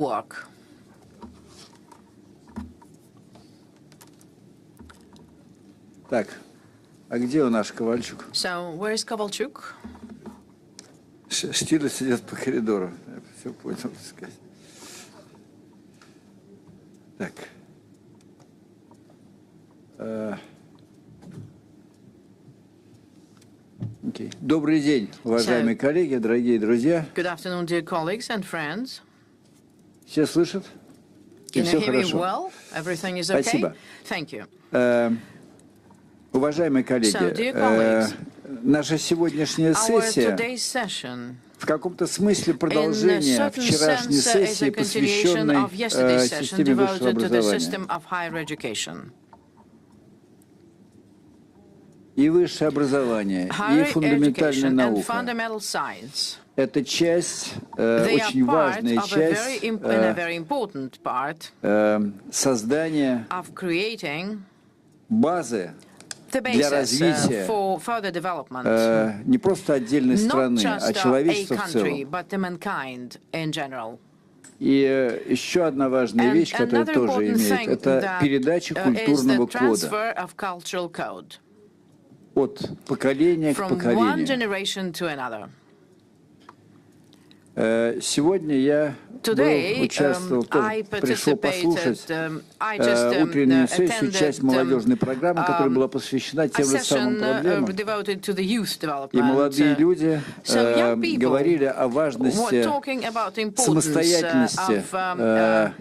work. Так, а где у наш Ковальчук? So, where is Kovalchuk? Штирлиц идет по коридору. Я все понял, так сказать. Так. Okay. Добрый день, уважаемые коллеги, дорогие друзья. Good afternoon, dear colleagues and friends. Все слышат? И Can все you hear me хорошо. well? Everything is okay? Спасибо. Thank you. Уважаемые коллеги, So, dear colleagues, наша сегодняшняя our сессия today's session, в каком-то смысле in a продолжение certain вчерашней sense, is сессии, a continuation посвященной of yesterday's session системе высшего devoted to the образования. system of higher education. И высшее образование, и Higher фундаментальная education and наука. fundamental science. Это часть, They очень are part важная of a часть very important part создания of creating базы the для basis развития for further development, не просто отдельной not страны, а just a человечества в country, целом. but the mankind in general. И еще одна важная вещь, которая Another тоже important имеет, thing это that передача is культурного the кода transfer of cultural code от поколения к from one поколению. generation to another. Сегодня я Today, участвовал, I пришел послушать I just утреннюю сессию, часть attended молодежной программы, которая была посвящена a тем же самым session проблемам. devoted to the youth И молодые development. люди So young people говорили о We're важности talking about the importance самостоятельности of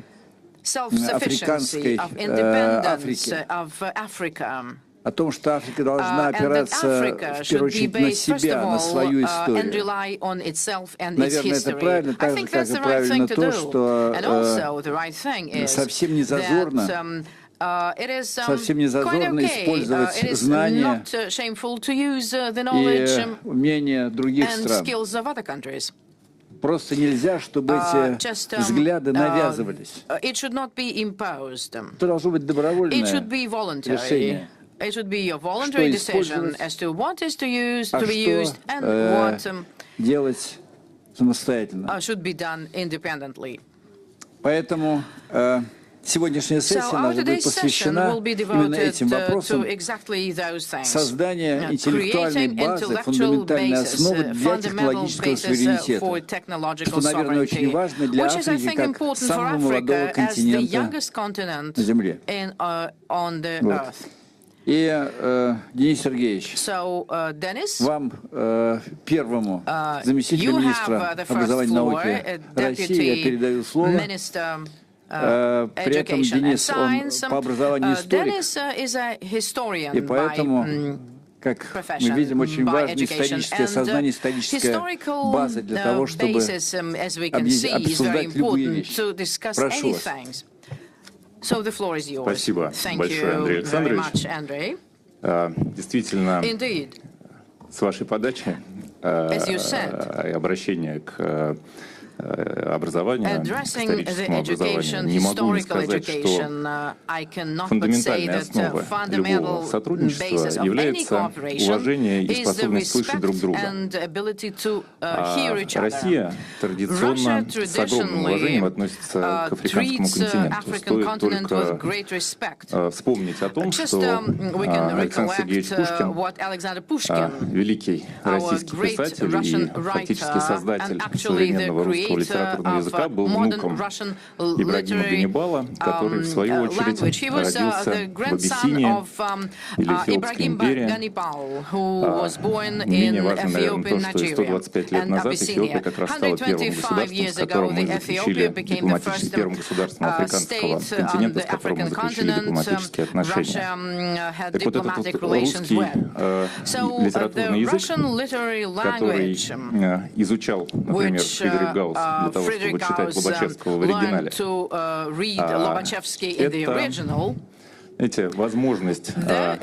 self-sufficiency, африканской of independence Африки, of Africa. о том, что Африка должна And that опираться Africa в первую should be очередь на based, first себя, of на all, свою and историю. rely on itself and its Наверное, это history. правильно, I так же, think как that's и the right thing правильно to то, do. что And also the right thing is совсем не зазорно, that it is совсем не quite зазорно okay. использовать It is знания not shameful to use the knowledge и умения других and стран. skills of other countries. Просто нельзя, чтобы эти взгляды навязывались. It should not be imposed. Это должно быть добровольное It should be voluntary. решение. It should be a voluntary decision as to what is to be used and what делать самостоятельно. should be done independently. Поэтому сегодняшняя сессия наша будет посвящена именно этим вопросам создания интеллектуальной базы, фундаментальной основы для технологического суверенитета, что, наверное, очень важно для Африки как самого молодого континента на Земле. Вот. И, Денис Сергеевич, вам, первому заместителю министра образования и науки России, я передаю слово. При этом Денис, он по образованию историк, и поэтому, как мы видим, очень важно историческое сознание, историческая база для того, чтобы обсуждать любые вещи. Прошу вас. So the floor is yours. Спасибо большое, Андрей Александрович. Действительно, с вашей подачи и обращения к образованию, к историческому образованию, не могу не сказать, что фундаментальной основой любого сотрудничества является уважение и способность слышать друг друга. Россия традиционно с огромным уважением относится к африканскому континенту. Стоит только вспомнить о том, что Александр Сергеевич Пушкин, великий российский писатель и фактически создатель современного русского литературного языка, был внуком Ибрагима Ганнибала, который, в свою очередь, родился в Абиссинии или Эфиопской империи. Менее важно, наверное, то, что 125 лет назад Эфиопия как раз стала первым государством, с которым мы заключили дипломатические, первым государством африканского континента, с которым мы заключили дипломатические отношения. Так вот, этот вот русский литературный язык, который изучал, например, Фридрих Гаусс для того, чтобы читать Лобачевского в оригинале, это знаете, возможность для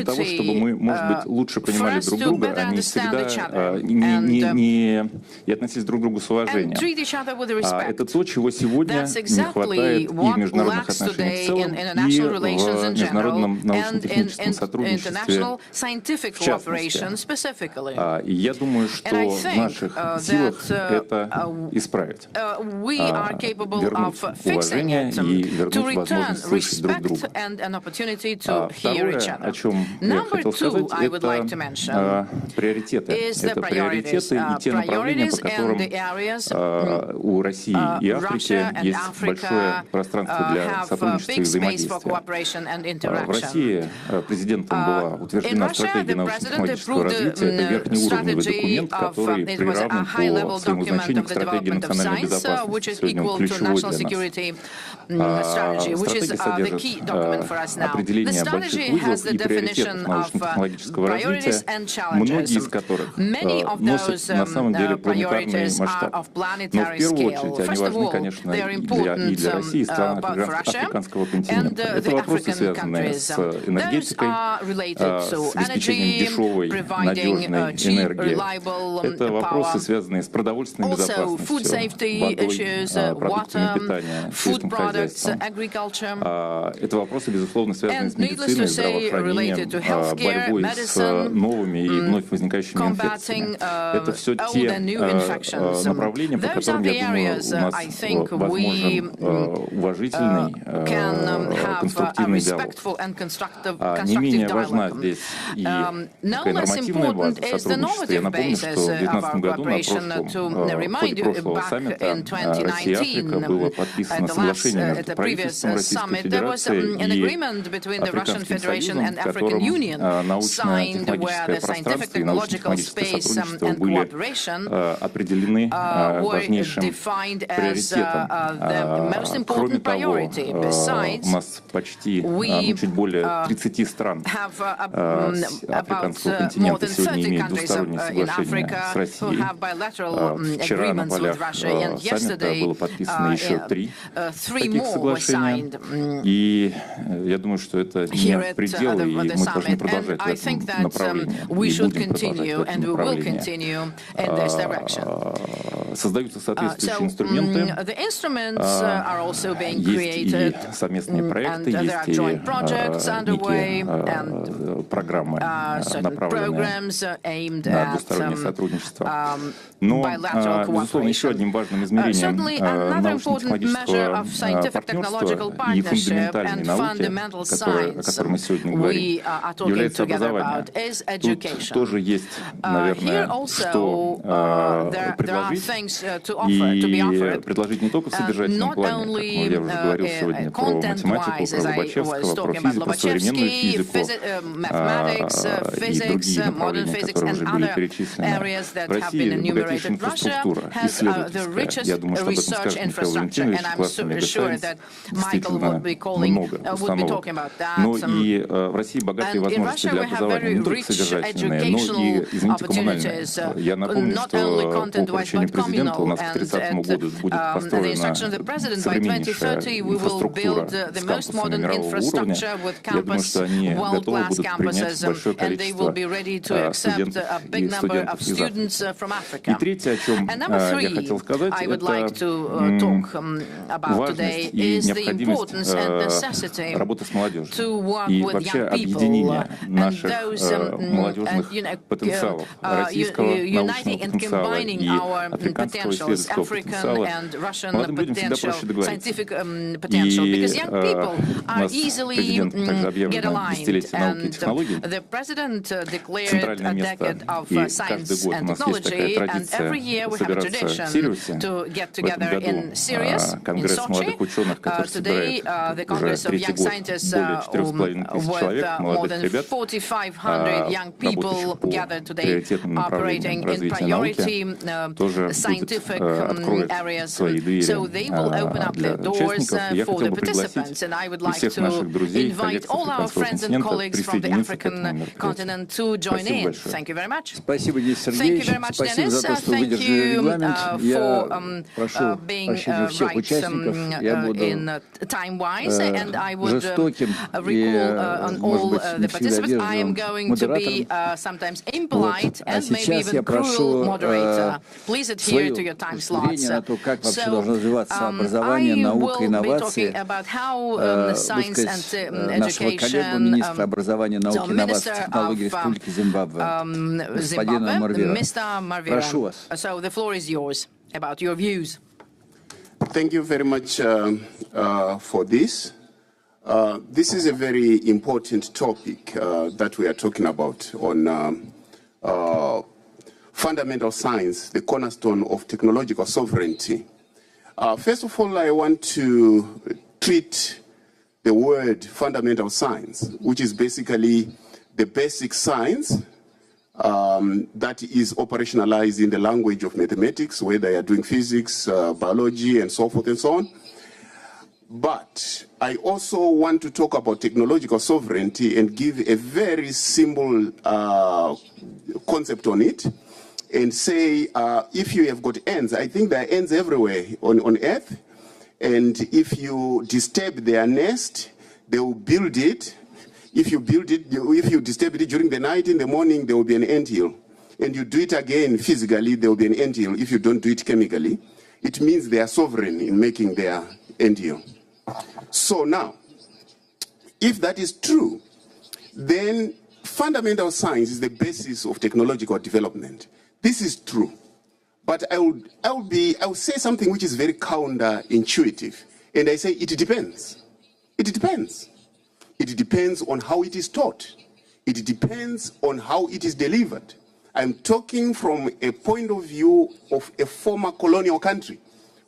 того, чтобы мы, может быть, лучше понимали друг друга, а не всегда и относились друг к другу с уважением. Это то, чего сегодня не хватает и в международных отношениях в целом, и в международном научно-техническом сотрудничестве в частности. И я думаю, что в наших силах это исправить. Вернуть уважение и вернуть возможность слышать друг друга. Второе, о чем я хотел сказать, это приоритеты. Это приоритеты и те направления, по которым у России и Африки есть большое пространство для сотрудничества и взаимодействия. В России президентом была утверждена стратегия научно-технологического развития. Это верхнеуровневый документ, который приравнен по своему значению к стратегии национальной безопасности. Сегодня он ключевой для нас. Стратегия содержит определение больших вызовов и приоритетов научно-технологического развития, многие из которых носят на самом деле планетарный масштаб. Но в первую очередь они важны, конечно, и для России, и стран африканского континента. Это вопросы, связанные с энергетикой, с обеспечением дешевой, надежной энергии. Это вопросы, связанные с продовольственной безопасностью, водой, продуктами питания, сельским хозяйством. Это вопросы, безусловно, связанные с медициной, здравоохранением, борьбой с новыми и вновь возникающими инфекциями. Это все те направления, по которым, я думаю, у нас возможен уважительный, конструктивный диалог. Не менее важна здесь и такая нормативная база сотрудничества. Я напомню, что в 2019 году на ходе прошлого саммита Россия-Африка было подписано соглашение между правительством Российской Федерации и Африканским Союзом, в котором научно-технологическое пространство и научно-технологическое сотрудничество были определены важнейшим приоритетом. Кроме того, у нас почти чуть более 30 стран африканского континента сегодня имеют двусторонние соглашения с Россией. Вчера на полях саммита было подписано еще 3 таких соглашения. И я думаю, что это не предел, и мы должны продолжать в этом направлении. И будем продолжать в этом направлении. Создаются соответствующие инструменты. Есть и совместные проекты, есть и некие программы, направленные на двустороннее сотрудничество. Но, безусловно, еще одним важным измерением научно-технологического партнерства и фундаментальной науки, о которой мы сегодня говорим, является образование. Тут тоже есть, наверное, что предложить. И предложить не только в содержательном плане, как я уже говорил сегодня про математику, про Лобачевского, про физику, про современную физику и другие направления, которые уже были перечислены. В России богатейшая инфраструктура исследовательская. Я думаю, что об этом скажет Михаил Валентинович, классный мегасайенс. Действительно много установок. Но и в России богатые возможности для образования, не только содержательные, но и, извините, коммунальные. Я напомню, что по поручению президента у нас к 30 году будет построена современнейшая инфраструктура с кампусами мирового уровня. Я думаю, что они готовы будут принять большое количество студентов и студентов из Африки. И третье, о чем я хотел сказать, это важность и необходимость работы с молодежью и вообще объединения наших молодежных потенциалов, российского научного потенциала и африканского исследовательского потенциала. Молодым людям всегда проще договориться. И у нас президент также объявлено десятилетие науки и технологий, центральное место, и каждый год у нас есть такая традиция собираться в Сириусе. В этом году Конгресс молодых ученых, который собирает уже третий год более 4500 человек, молодых ребят, работающих по приоритетным направлениям развития науки, тоже scientific areas. So they will open up their doors for the participants. And I would like to invite all our friends and colleagues from the African continent to join in. Thank you very much. Thank you very much, Dennis. Thank you for being right in time-wise. And I would recall on all the participants, I am going to be sometimes impolite and maybe even cruel moderator. Please adhere to your time slots. So I will be talking about how science and education, so Minister of Zimbabwe, Mr. Marvira. So the floor is yours about your views. Thank you very much for this. This is a very important topic that we are talking about on fundamental science, the cornerstone of technological sovereignty. First of all, I want to treat the word fundamental science, which is basically the basic science that is operationalized in the language of mathematics, whether you are doing physics, biology, and so forth and so on. But I also want to talk about technological sovereignty and give a very simple concept on it and say, if you have got ants, I think there are ants everywhere on Earth, and if you disturb their nest, they will build it. If you build it, if you disturb it during the night, in the morning, there will be an anthill. And you do it again physically, there will be an anthill. If you don't do it chemically, it means they are sovereign in making their anthill. So now, if that is true, then fundamental science is the basis of technological development. This is true. But I will say something which is very counterintuitive. And I say it depends. It depends. It depends on how it is taught. It depends on how it is delivered. I'm talking from a point of view of a former colonial country,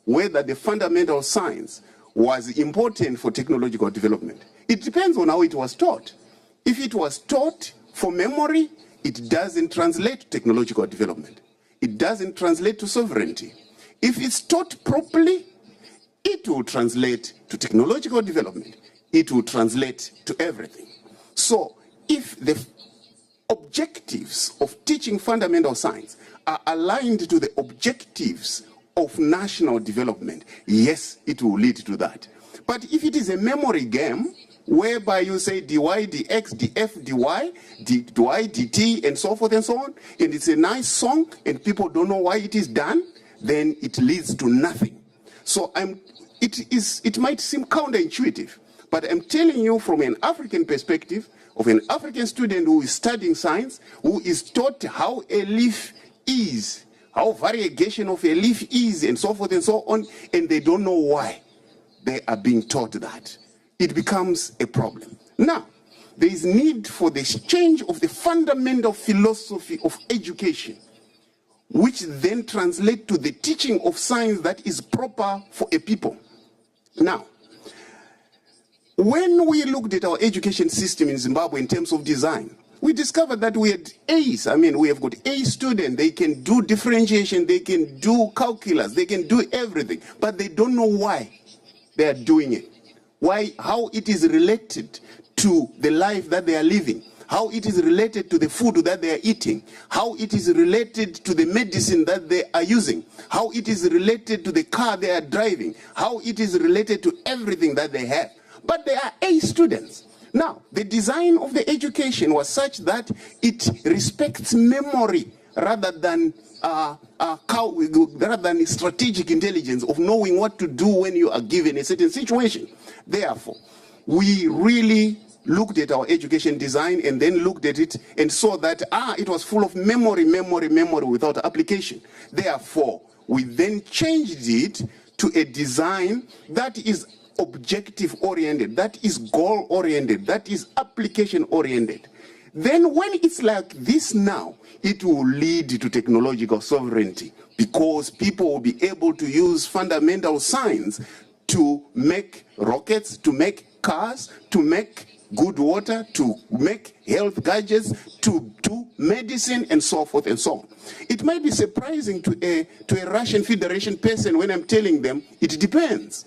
whether the fundamental science was important for technological development. It depends on how it was taught. If it was taught for memory, it doesn't translate to technological development. It doesn't translate to sovereignty. If it's taught properly, it will translate to technological development. It will translate to everything. So if the objectives of teaching fundamental science are aligned to the objectives of national development, yes, it will lead to that. But if it is a memory game, whereby you say dy, dx, df, dy, dt, and so forth and so on, and it's a nice song, and people don't know why it is done, then it leads to nothing. So it might seem counterintuitive, but I'm telling you from an African perspective, of an African student who is studying science, who is taught how a leaf is, how variegation of a leaf is, and so forth and so on, and they don't know why they are being taught that. It becomes a problem. Now, there is need for the change of the fundamental philosophy of education, which then translates to the teaching of science that is proper for a people. Now, when we looked at our education system in Zimbabwe in terms of design, we discovered that we had A's. I mean, we have got A students. They can do differentiation. They can do calculus. They can do everything. But they don't know why they are doing it. Why, how it is related to the life that they are living. How it is related to the food that they are eating. How it is related to the medicine that they are using. How it is related to the car they are driving. How it is related to everything that they have. But they are A students. Now, the design of the education was such that it respects memory rather than strategic intelligence of knowing what to do when you are given a certain situation. Therefore, we really looked at our education design and then looked at it and saw that, it was full of memory without application. Therefore, we then changed it to a design that is objective-oriented, that is goal-oriented, that is application-oriented. Then when it's like this now, it will lead to technological sovereignty because people will be able to use fundamental science to make rockets, to make cars, to make good water, to make health gadgets, to do medicine, and so forth and so on. It might be surprising to a Russian Federation person when I'm telling them it depends.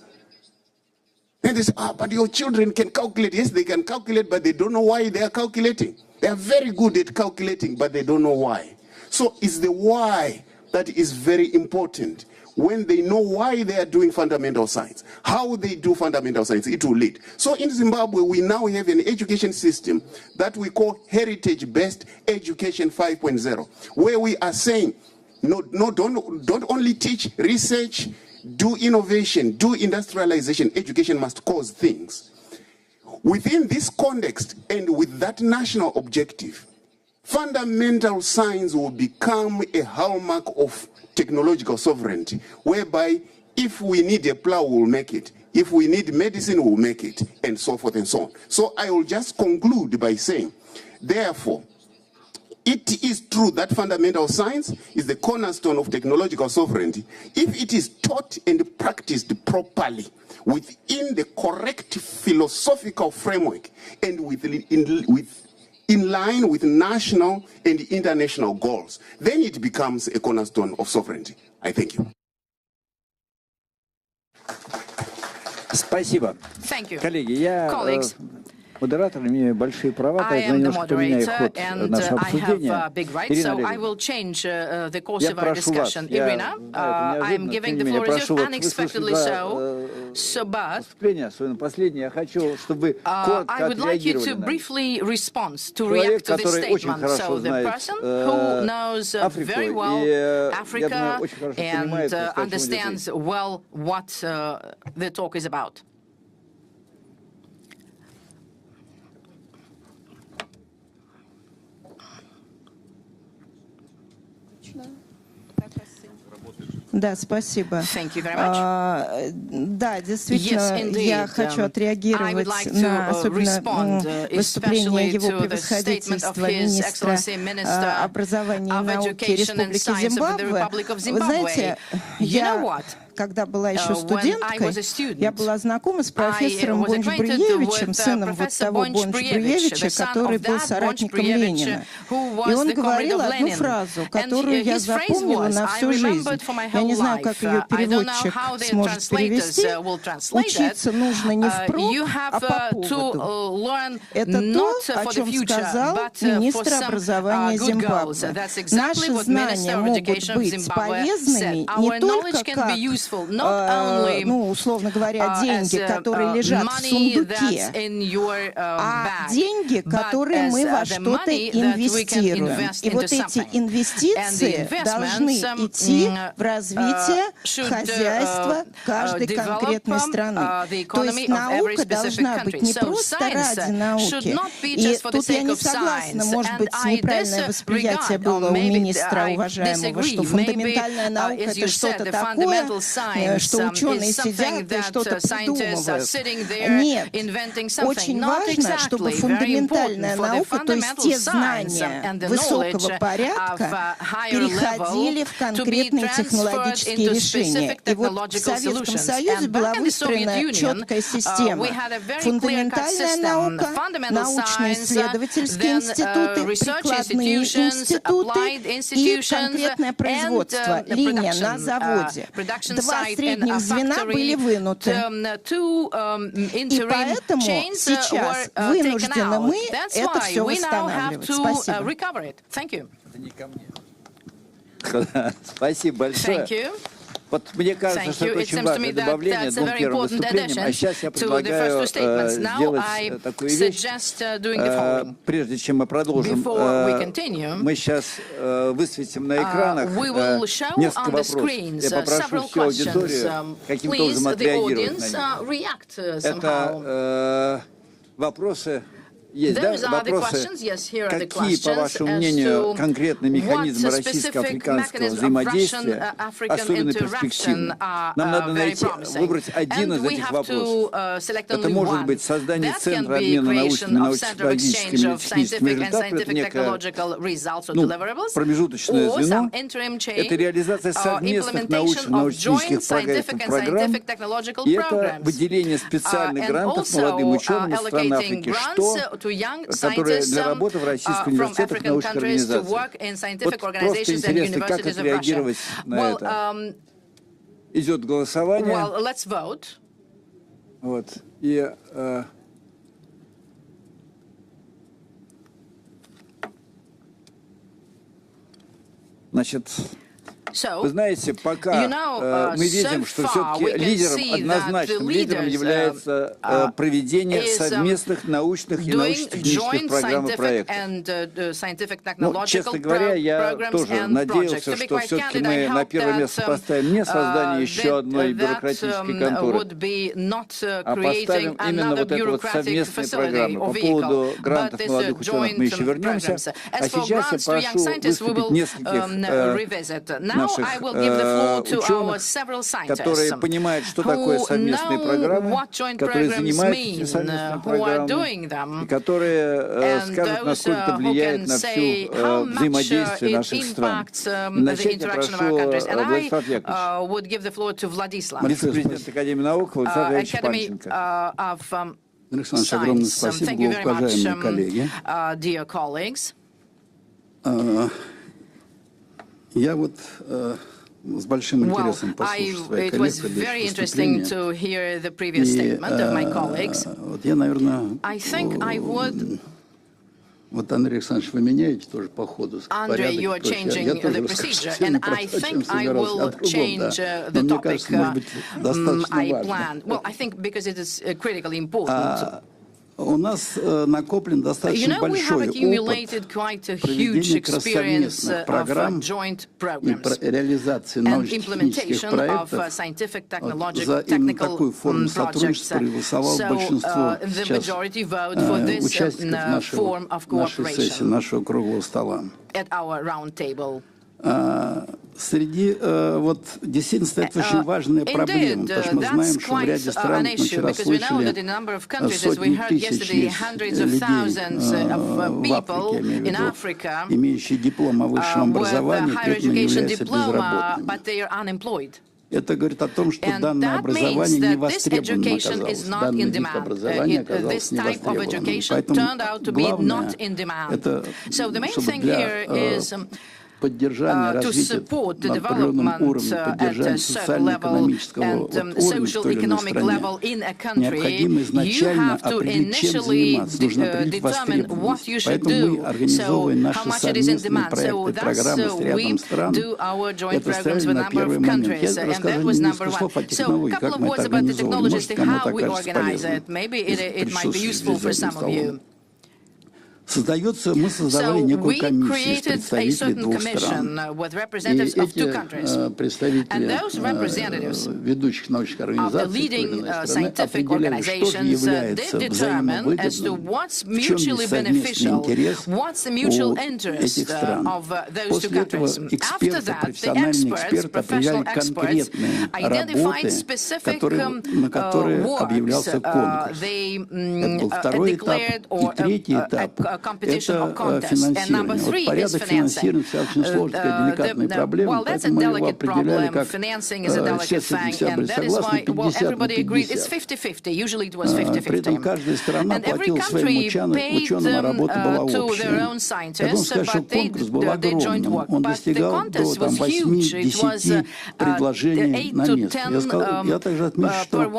And they say, but your children can calculate. Yes, they can calculate, but they don't know why they are calculating. They are very good at calculating, but they don't know why. So it's the why that is very important. When they know why they are doing fundamental science, how they do fundamental science, it will lead. So in Zimbabwe, we now have an education system that we call heritage-based education 5.0, where we are saying, don't only teach research, do innovation, do industrialization. Education must cause things. Within this context and with that national objective, fundamental science will become a hallmark of technological sovereignty, whereby if we need a plow, we'll make it. If we need medicine, we'll make it, and so forth and so on. So I will just conclude by saying, therefore, it is true that fundamental science is the cornerstone of technological sovereignty if it is taught and practiced properly within the correct philosophical framework and in line with national and international goals. Then it becomes a cornerstone of sovereignty. I thank you. Спасибо. Thank you. Коллеги, я модератор, имею большие права, поэтому немножко поменяю ход нашего обсуждения. Я прошу вас, I'm giving the floor to you unexpectedly so, but особенно последнее, я хочу, чтобы вы коротко отреагировали на человек, который очень хорошо знает Африку, и я думаю, очень хорошо понимает, о чем идет речь. Да, спасибо. Да, действительно, я хочу отреагировать на особенно выступление его превосходительства министра образования и науки Республики Зимбабве. Вы знаете, когда была еще студенткой, я была знакома с профессором Бонч-Бруевичем, сыном вот того Бонч-Бруевича, который был соратником Ленина. И он говорил одну фразу, которую я запомнила на всю жизнь. Я не знаю, как ее переводчик сможет перевести. Учиться нужно не впрок, а по поводу. Это то, о чем сказал министр образования Зимбабве. Наши знания могут быть полезными не только как ну, условно говоря, деньги, которые лежат в сундуке, а деньги, которые мы во что-то инвестируем. И вот эти инвестиции должны идти в развитие хозяйства каждой конкретной страны. То есть наука должна быть не просто ради науки. И тут я не согласна, может быть, неправильное восприятие было у министра уважаемого, что фундаментальная наука — это что-то такое, что ученые сидят и что-то придумывают. Нет. Очень важно, чтобы фундаментальная наука, то есть те знания высокого порядка, переходили в конкретные технологические решения. И вот в Советском Союзе была выстроена четкая система. Фундаментальная наука, научно-исследовательские институты, прикладные институты и конкретное производство, линия на заводе. Два средних звена были вынуты. И поэтому сейчас вынуждены мы это все восстанавливать. Спасибо. Спасибо большое. Вот мне кажется, что это очень важное добавление двум первым выступлениям. А сейчас я предлагаю сделать такую вещь. Прежде чем мы продолжим, мы сейчас высветим на экранах несколько вопросов. Я попрошу всю аудиторию каким-то образом отреагировать на них. Это вопросы Есть, да, вопросы, какие, по вашему мнению, конкретные механизмы российско-африканского взаимодействия особенно перспективны? Нам надо выбрать один из этих вопросов. Это может быть создание центра обмена научными, научно-технологическими и техническими результатами, это некое промежуточное звено, это реализация совместных научно-технических проектов, программ, и это выделение специальных грантов молодым ученым из стран Африки, которые для работы в российских университетах и научных организациях. Вот просто интересно, как отреагировать на это. Идет голосование. Вот. И значит, вы знаете, пока мы видим, что все-таки однозначным лидером является проведение совместных научных и научно-технических программ и проектов. Ну, честно говоря, я тоже надеялся, что все-таки мы на первое место поставим не создание еще одной бюрократической конторы, а поставим именно вот эту вот совместные программы. По поводу грантов молодых ученых мы еще вернемся. А сейчас я прошу выступить нескольких наших ученых, которые понимают, что такое совместные программы, которые занимаются этими совместными программами, и которые скажут, насколько это влияет на всю взаимодействие наших стран. Начать я прошу Владислав Яковлевич, вице-президент Академии наук Владислав Яковлевич Панченко. Александр, огромное спасибо, уважаемые коллеги. Я вот с большим интересом послушал своих коллег предыдущие выступления. Вот я, наверное, вот, Андрей Александрович, вы меняете тоже по ходу порядок. Я тоже совсем не про то, чем собирался, а другом, да. Но мне кажется, может быть, достаточно важно. У нас накоплен достаточно большой опыт проведения совместных программ и реализации научно-технических проектов. За именно такую форму сотрудничества проголосовало большинство сейчас участников нашей сессии, нашего круглого стола. Среди вот действительно стоит очень важная проблема, потому что мы знаем, что в ряде стран, мы вчера слышали, сотни тысяч людей в Африке, имеющие диплом о высшем образовании, при этом являются безработными. Это говорит о том, что данное образование не востребовано оказалось, данный вид образования оказался не востребованным. Поэтому главное, это чтобы для поддержания развития на определенном уровне, поддержания социально-экономического уровня в той или иной стране, необходимо изначально определить, чем заниматься, нужно определить востребованность. Поэтому мы организовываем наши совместные проекты, программы с рядом стран. Это ставили на первый момент. Я расскажу несколько слов о технологии, как мы это организовывали. Может, кому-то окажется полезным из присутствующих здесь за этим столом. Мы создавали некую комиссию из представителей двух стран. И эти представители ведущих научных организаций определяли, что же является взаимовыгодным, в чем есть совместный интерес у этих стран. После этого эксперты, профессиональные эксперты определяли конкретные работы, на которые объявлялся конкурс. Это был второй этап. И третий этап — это финансирование. Вот порядок финансирования очень сложная, деликатная проблема, поэтому мы его определяли как все с этим все были согласны, 50 на 50. При этом каждая страна платила своим ученым, а работа была общая. Я должен сказать, что конкурс был огромным. Он достигал до 8-10 предложений на место. Я также отмечу, что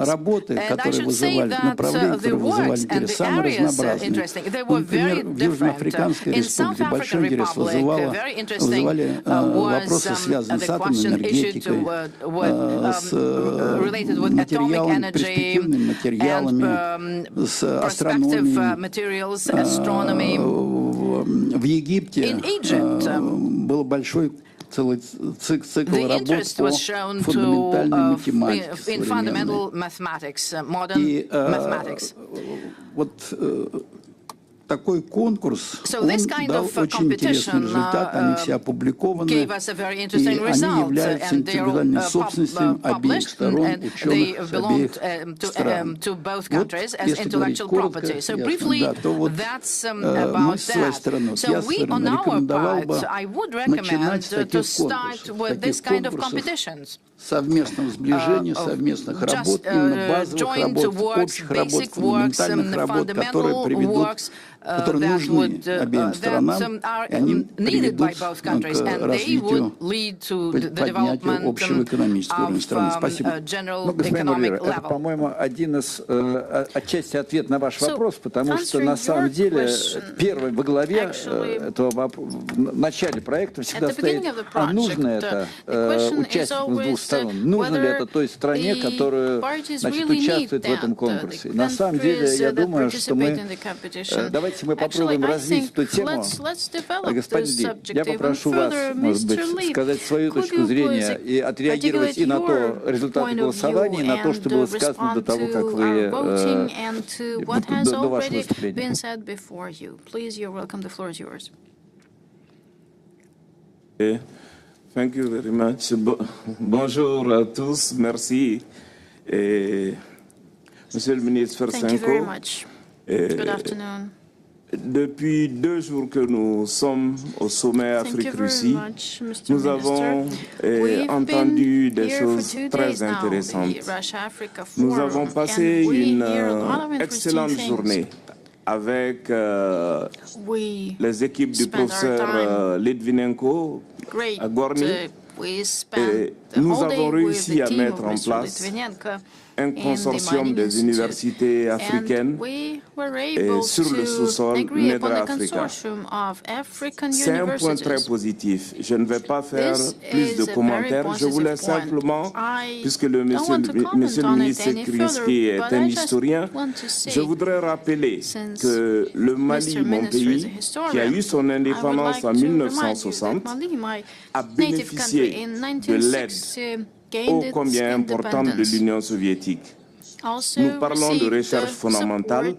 работы, которые вызывали, направления, которые вызывали интерес, самые разнообразные. Например, в Южноафриканской республике большой интерес вызывали вопросы, связанные с атомной энергетикой, с материалами, перспективными материалами, с астрономией. В Египте был большой целый цикл работ по фундаментальной математике современной. вот такой конкурс, он дал очень интересный результат, они все опубликованы, и они являются интеллектуальной собственностью обеих сторон, ученых с обеих стран. Вот, если говорить коротко, ясно, да, то вот мы с своей стороны, вот я рекомендовал бы начинать с таких конкурсов, совместного сближения, совместных работ, именно базовых работ, общих работ, фундаментальных работ, которые приведут, которые нужны обеим сторонам, и они приведут к развитию, поднятию общего экономического уровня страны. Спасибо. Ну, господин Оливер, это, по-моему, один из отчасти ответ на ваш вопрос, потому что на самом деле первый во главе этого в начале проекта всегда стоит, а нужно это участникам с двух сторон, нужно ли это той стране, которая, значит, участвует в этом конкурсе. На самом деле, я думаю, что мы... Давайте мы попробуем развить эту тему. Господин Ли, я попрошу вас, может быть, сказать свою точку зрения и отреагировать и на то результаты голосования, и на то, что было сказано до того, как вы до вашего выступления. Thank you very much. Bonjour à tous, merci. Monsieur le ministre Fersenko, Good afternoon. Depuis 2 jours que nous sommes au sommet Afrique-Russie, nous avons entendu des choses très intéressantes. Nous avons passé une excellente journée avec les équipes du professeur Litvinenko à Gorny. Et nous avons réussi à mettre en place un consortium des universités africaines et sur le sous-sol Nedra Africa. C'est un point très positif. Je ne vais pas faire plus de commentaires. Je voulais simplement, puisque le monsieur le ministre Krinsky est un historien, je voudrais rappeler que le Mali, mon pays, qui a eu son indépendance en 1960, a bénéficié de l'aide ô combien importante de l'Union soviétique. Nous parlons de recherche fondamentale.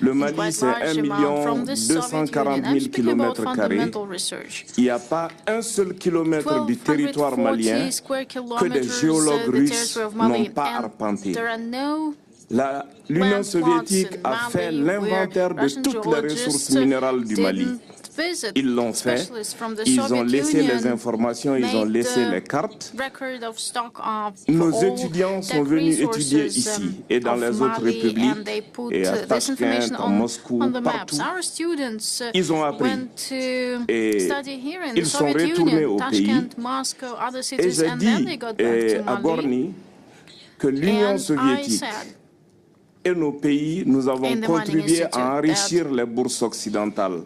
Le Mali, c'est 1 240 000 km². Il n'y a pas un seul kilomètre du territoire malien que des géologues russes n'ont pas arpenté. L'Union soviétique a fait l'inventaire de toutes les ressources minérales du Mali. Ils l'ont fait, ils ont laissé les informations, ils ont laissé les cartes. Nos étudiants sont venus étudier ici et dans les autres républiques, et à Tashkent, à Moscou, partout. Ils ont appris et ils sont retournés au pays. Et j'ai dit à Gorny que l'Union soviétique et nos pays, nous avons contribué à enrichir les bourses occidentales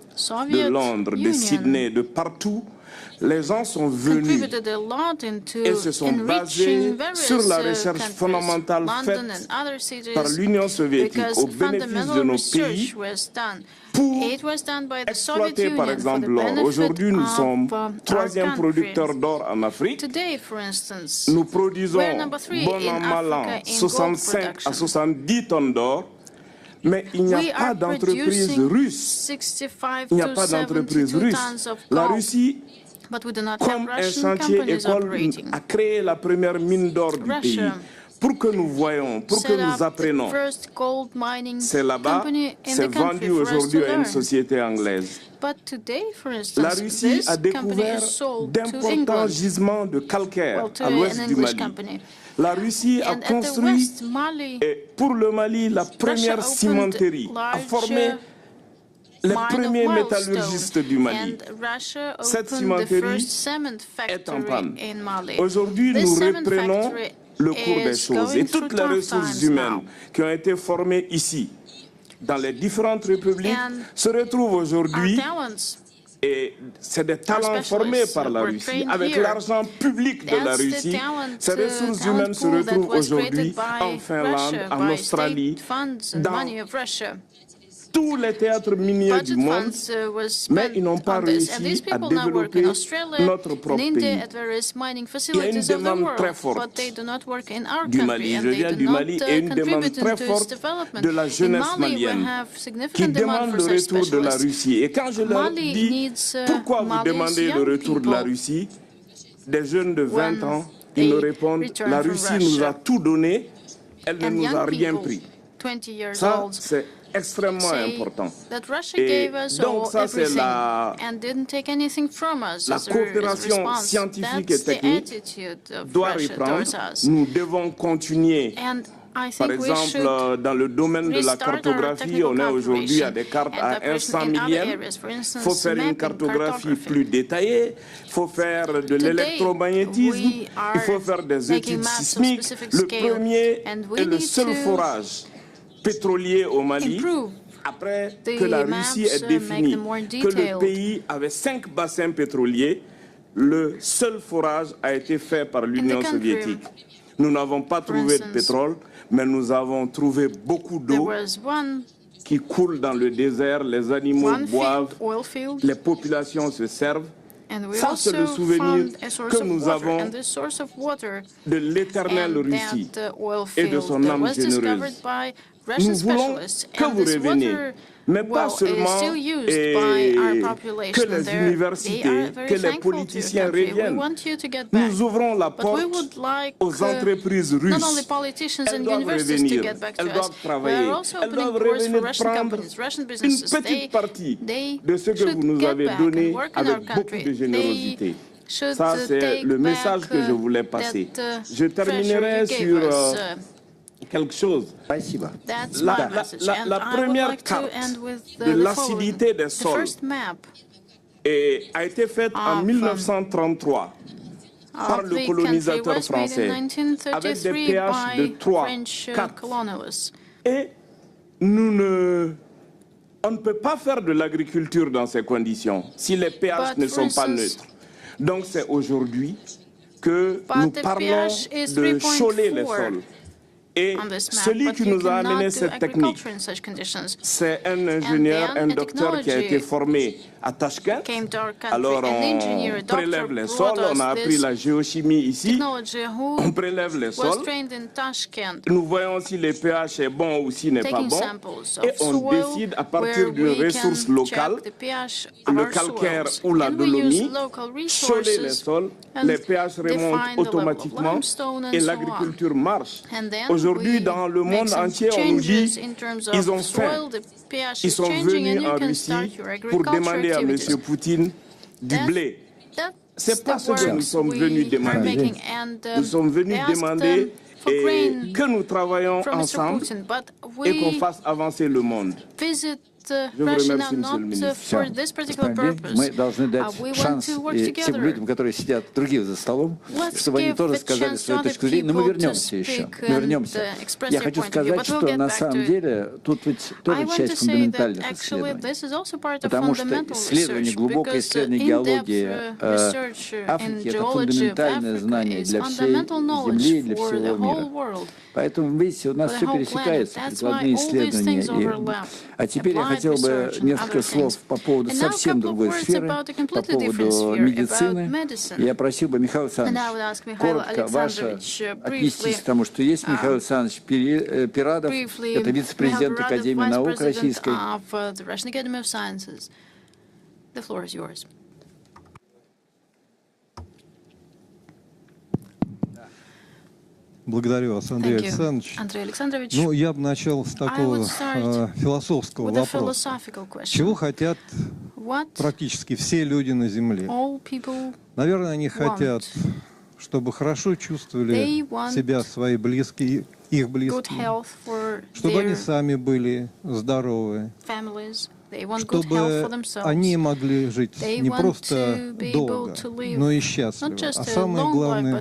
de Londres, de Sydney, de partout. Les gens sont venus et se sont basés sur la recherche fondamentale faite par l'Union soviétique au bénéfice de nos pays pour exploiter par exemple l'or. Aujourd'hui, nous sommes 3e producteur d'or en Afrique. Nous produisons, bon an, mal an, 65 à 70 tonnes d'or. Mais il n'y a pas d'entreprise russe. Il n'y a pas d'entreprise russe. La Russie, comme un chantier école, a créé la première mine d'or du pays. Pour que nous voyons, pour que nous apprenions. C'est là-bas, c'est vendu aujourd'hui à une société anglaise. La Russie a découvert d'importants gisements de calcaire à l'ouest du Mali. La Russie a construit, pour le Mali, la première cimenterie, a formé les premiers métallurgistes du Mali. Cette cimenterie est en panne. Aujourd'hui, nous reprenons le cours des choses et toutes les ressources humaines qui ont été formées ici, dans les différentes républiques, se retrouvent aujourd'hui et c'est des talents formés par la Russie. Avec l'argent public de la Russie, ces ressources humaines se retrouvent aujourd'hui en Finlande, en Australie, dans tous les théâtres miniers du monde, mais ils n'ont pas réussi à développer notre propre pays. Il y a une demande très forte du Mali, je viens du Mali, et une demande très forte de la jeunesse malienne qui demande le retour de la Russie. Et quand je leur dis pourquoi vous demandez le retour de la Russie, des jeunes de 20 ans, ils me répondent la Russie nous a tout donné, elle ne nous a rien pris. Ça, c'est extrêmement important. Et donc ça, c'est la coopération scientifique et technique doit reprendre. Nous devons continuer. Par exemple, dans le domaine de la cartographie, on est aujourd'hui à des cartes à 100 millième. Il faut faire une cartographie plus détaillée, il faut faire de l'électromagnétisme, il faut faire des études sismiques. Le premier et le seul forage pétrolier au Mali, après que la Russie ait défini que le pays avait 5 bassins pétroliers, le seul forage a été fait par l'Union soviétique. Nous n'avons pas trouvé de pétrole, mais nous avons trouvé beaucoup d'eau qui coule dans le désert, les animaux boivent, les populations se servent. Ça, c'est le souvenir que nous avons de l'éternelle Russie et de son âme généreuse. Nous voulons que vous reveniez, mais pas seulement que les universités, que les politiciens reviennent. Nous ouvrons la porte aux entreprises russes. Elles doivent revenir, elles doivent travailler, elles doivent revenir prendre une petite partie de ce que vous nous avez donné avec beaucoup de générosité. Ça, c'est le message que je voulais passer. Je terminerai sur quelque chose. La première carte de l'acidité des sols a été faite en 1933 par le colonisateur français avec des pH de 3, 4. Et on ne peut pas faire de l'agriculture dans ces conditions si les pH ne sont pas neutres. Donc c'est aujourd'hui que nous parlons de choler les sols. Et celui qui nous a amené cette technique, c'est un ingénieur, un docteur qui a été formé à Tashkent. Alors on prélève les sols, on a appris la géochimie ici, on prélève les sols, nous voyons si le pH est bon ou s'il n'est pas bon, et on décide à partir d'une ressource locale, le calcaire ou la dolomie, choler les sols, les pH remontent automatiquement et l'agriculture marche. Aujourd'hui, dans le monde entier, on nous dit ils ont faim. Ils sont venus en Russie pour demander à M. Poutine du blé. Ce n'est pas ce que nous sommes venus demander. Nous sommes venus demander que nous travaillons ensemble et qu'on fasse avancer le monde. Je vous remercie, Monsieur le ministre. Мы должны дать шанс тем людям, которые сидят других за столом, чтобы они тоже сказали свою точку зрения. Но мы вернемся еще. Я хочу сказать, что на самом деле тут ведь тоже часть фундаментальных исследований. Потому что исследование, глубокое исследование геологии Африки — это фундаментальное знание для всей Земли и для всего мира. Поэтому, видите, у нас все пересекается, прикладные исследования. А теперь я хотел бы несколько слов по поводу совсем другой сферы, по поводу медицины. Я просил бы, Михаил Александрович, коротко ваше отнестись к тому, что есть. Михаил Александрович Пирадов, это вице-президент Академии наук Российской. Благодарю вас, Андрей Александрович. Ну, я бы начал с такого философского вопроса. Чего хотят практически все люди на Земле? Наверное, они хотят, чтобы хорошо чувствовали себя свои близкие, их близкие, чтобы они сами были здоровы, чтобы они могли жить не просто долго, но и счастливо. А самое главное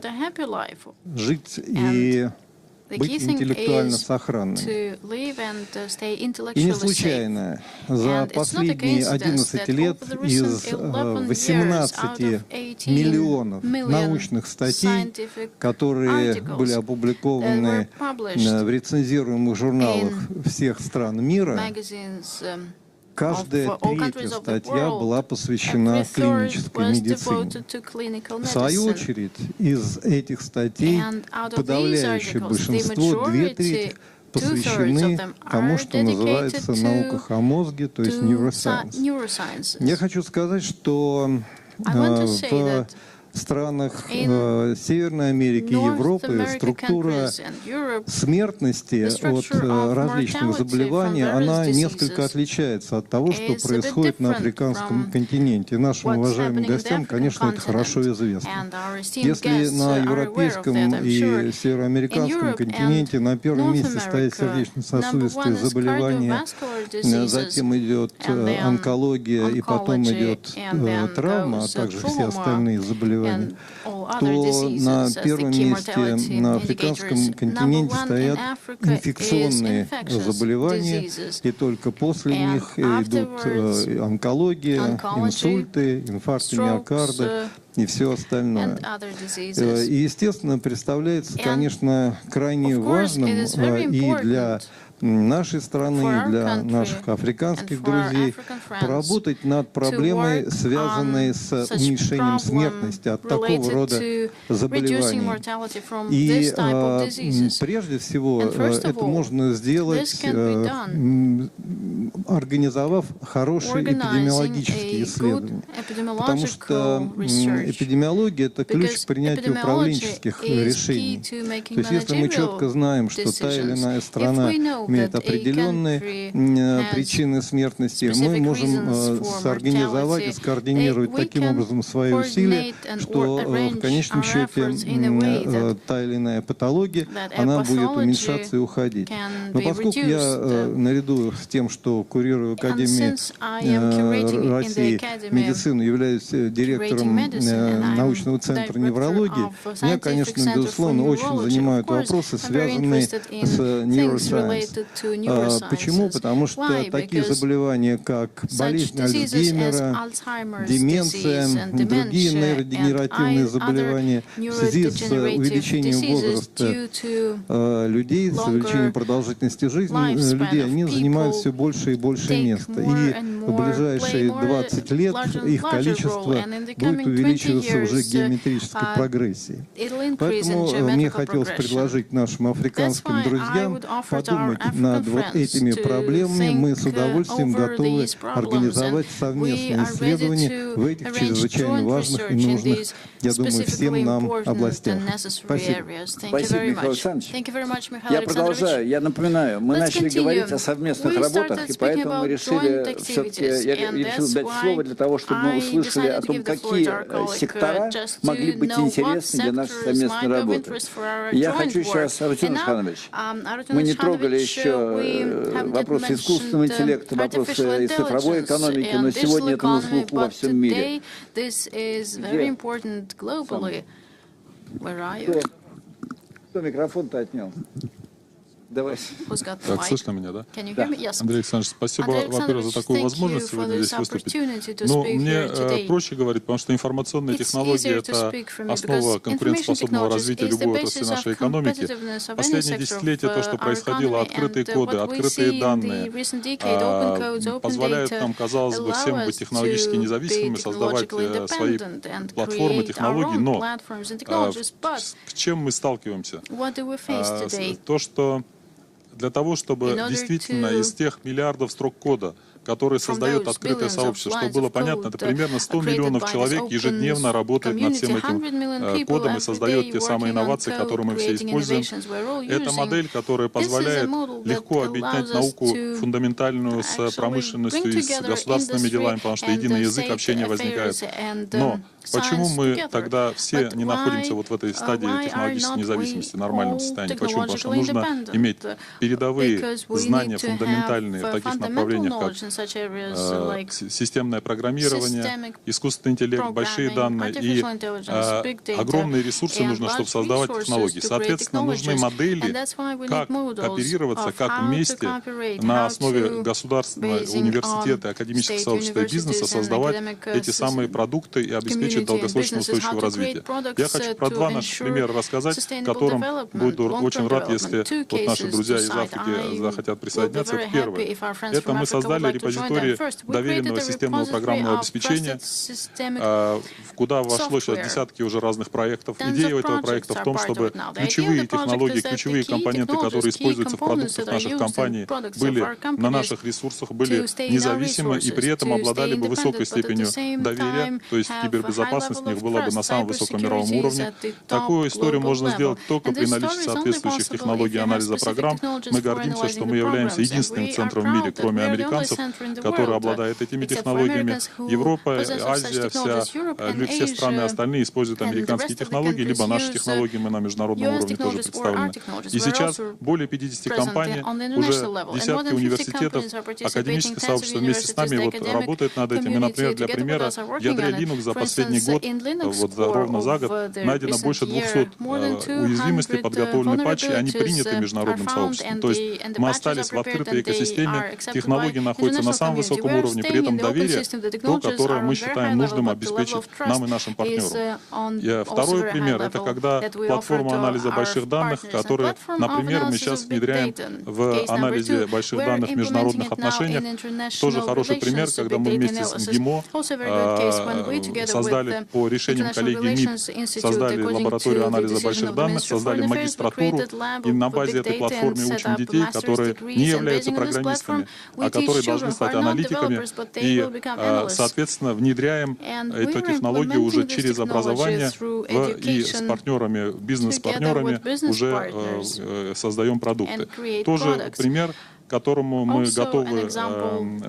— жить и быть интеллектуально сохранными. И не случайно за последние 11 лет из 18 миллионов научных статей, которые были опубликованы в рецензируемых журналах всех стран мира, каждая третья статья была посвящена клинической медицине. В свою очередь, из этих статей подавляющее большинство, 2/3, посвящены тому, что называется науках о мозге, то есть neuroscience. Я хочу сказать, что в странах Северной Америки и Европы структура смертности от различных заболеваний, она несколько отличается от того, что происходит на африканском континенте. Нашим уважаемым гостям, конечно, это хорошо известно. Если на европейском и североамериканском континенте на первом месте стоят сердечно-сосудистые заболевания, затем идет онкология и потом идет травма, а также все остальные заболевания, то на первом месте на африканском континенте стоят инфекционные заболевания, и только после них идут онкология, инсульты, инфаркты миокарда и все остальное. И, естественно, представляется, конечно, крайне важным и для нашей страны, и для наших африканских друзей поработать над проблемой, связанной с уменьшением смертности от такого рода заболеваний. И прежде всего это можно сделать, организовав хорошие эпидемиологические исследования. Потому что эпидемиология — это ключ к принятию управленческих решений. То есть если мы четко знаем, что та или иная страна имеет определенные причины смертности, мы можем соорганизовать и скоординировать таким образом свои усилия, что в конечном счете та или иная патология, она будет уменьшаться и уходить. Но поскольку я наряду с тем, что курирую Академию России медицину, являюсь директором научного центра неврологии, меня, конечно, безусловно, очень занимают вопросы, связанные с neuroscience. Почему? Потому что такие заболевания, как болезнь Альцгеймера, деменция, другие нейродегенеративные заболевания, в связи с увеличением возраста людей, с увеличением продолжительности жизни людей, они занимают все больше и больше места. И в ближайшие 20 лет их количество будет увеличиваться уже в геометрической прогрессии. Поэтому мне хотелось предложить нашим африканским друзьям подумать над вот этими проблемами. Мы с удовольствием готовы организовать совместные исследования в этих чрезвычайно важных и нужных, я думаю, всем нам областях. Спасибо. Спасибо, Михаил Александрович. Я продолжаю. Я напоминаю, мы начали говорить о совместных работах, и поэтому мы решили все-таки, я решил дать слово для того, чтобы мы услышали о том, какие сектора могли быть интересны для нашей совместной работы. Я хочу еще раз, Арутюн Асханович, мы не трогали еще вопросы искусственного интеллекта, вопросы цифровой экономики, но сегодня это на слуху во всем мире. Кто микрофон-то отнял? Давай. Так, слышно меня, да? Да. Андрей Александрович, спасибо, во-первых, за такую возможность сегодня здесь выступить. Но мне проще говорить, потому что информационные технологии — это основа конкурентоспособного развития любой отрасли нашей экономики. Последние десятилетия то, что происходило, открытые коды, открытые данные, позволяют нам, казалось бы, всем быть технологически независимыми, создавать свои платформы, технологии. Но с чем мы сталкиваемся? То, что для того, чтобы действительно из тех миллиардов строк кода, которые создает открытое сообщество, чтобы было понятно, это примерно 100 миллионов человек ежедневно работает над всем этим кодом и создает те самые инновации, которые мы все используем. Это модель, которая позволяет легко объединять науку фундаментальную с промышленностью и с государственными делами, потому что единый язык общения возникает. Но почему мы тогда все не находимся вот в этой стадии технологической независимости, в нормальном состоянии? Почему? Потому что нужно иметь передовые знания фундаментальные в таких направлениях, как системное программирование, искусственный интеллект, большие данные и огромные ресурсы нужно, чтобы создавать технологии. Соответственно, нужны модели, как кооперироваться, как вместе на основе государственного университета, академического сообщества и бизнеса создавать эти самые продукты и обеспечить долгосрочное устойчивое развитие. Я хочу про два наших примера рассказать, которым буду очень рад, если вот наши друзья из Африки захотят присоединяться. Первое. Это мы создали репозиторий доверенного системного программного обеспечения, куда вошло сейчас десятки уже разных проектов. Идея этого проекта в том, чтобы ключевые технологии, ключевые компоненты, которые используются в продуктах наших компаний, были на наших ресурсах, были независимы и при этом обладали бы высокой степенью доверия, то есть кибербезопасность у них была бы на самом высоком мировом уровне. Такую историю можно сделать только при наличии соответствующих технологий анализа программ. Мы гордимся, что мы являемся единственным центром в мире, кроме американцев, который обладает этими технологиями. Европа, Азия, все страны остальные используют американские технологии, либо наши технологии, мы на международном уровне тоже представлены. И сейчас более 50 компаний, уже десятки университетов, академическое сообщество вместе с нами вот работает над этим. И, например, для примера, в ядре Linux за последний год, вот ровно за год, найдено больше 200 уязвимостей, подготовлены патчи, они приняты международным сообществом. То есть мы остались в открытой экосистеме, технологии находятся на самом высоком уровне, при этом доверие, то, которое мы считаем нужным обеспечить нам и нашим партнерам. И второй пример, это когда платформа анализа больших данных, которая, например, мы сейчас внедряем в анализе больших данных в международных отношениях. Тоже хороший пример, когда мы вместе с МГИМО создали по решениям коллегии МИД, создали лабораторию анализа больших данных, создали магистратуру, и на базе этой платформы учим детей, которые не являются программистами, а которые должны стать аналитиками, и, соответственно, внедряем эту технологию уже через образование и с партнерами, бизнес-партнерами уже создаем продукты. Тоже пример, которому мы готовы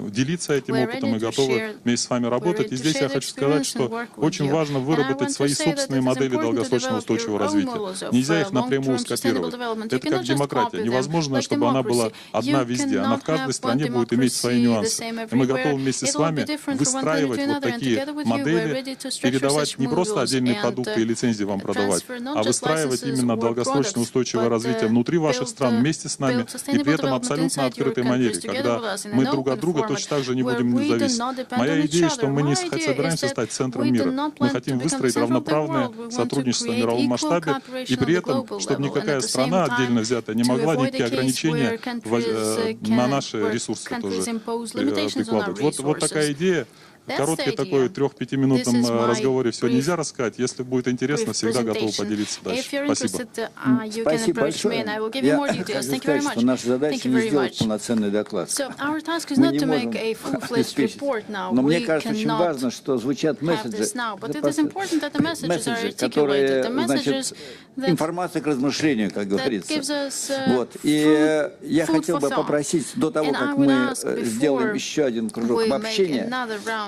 делиться этим опытом, мы готовы вместе с вами работать. И здесь я хочу сказать, что очень важно выработать свои собственные модели долгосрочного устойчивого развития. Нельзя их напрямую скопировать. Это как демократия. Невозможно, чтобы она была одна везде. Она в каждой стране будет иметь свои нюансы. И мы готовы вместе с вами выстраивать вот такие модели, передавать не просто отдельные продукты и лицензии вам продавать, а выстраивать именно долгосрочное устойчивое развитие внутри ваших стран вместе с нами, и при этом абсолютно открытой манере, когда мы друг от друга точно так же не будем зависеть. Моя идея, что мы не собираемся стать центром мира. Мы хотим выстроить равноправное сотрудничество в мировом масштабе, и при этом, чтобы никакая страна отдельно взятая не могла никакие ограничения на наши ресурсы тоже прикладывать. Вот такая идея. Короткий такой 3-5-минутном разговоре все нельзя рассказать. Если будет интересно, всегда готов поделиться дальше. Спасибо. Спасибо большое. Я хочу сказать, что наша задача не сделать полноценный доклад. Мы не можем обеспечить. Но мне кажется, очень важно, что звучат месседжи, которые, значит, информация к размышлению, как говорится. Вот. И я хотел бы попросить, до того, как мы сделаем еще один кружок обобщения,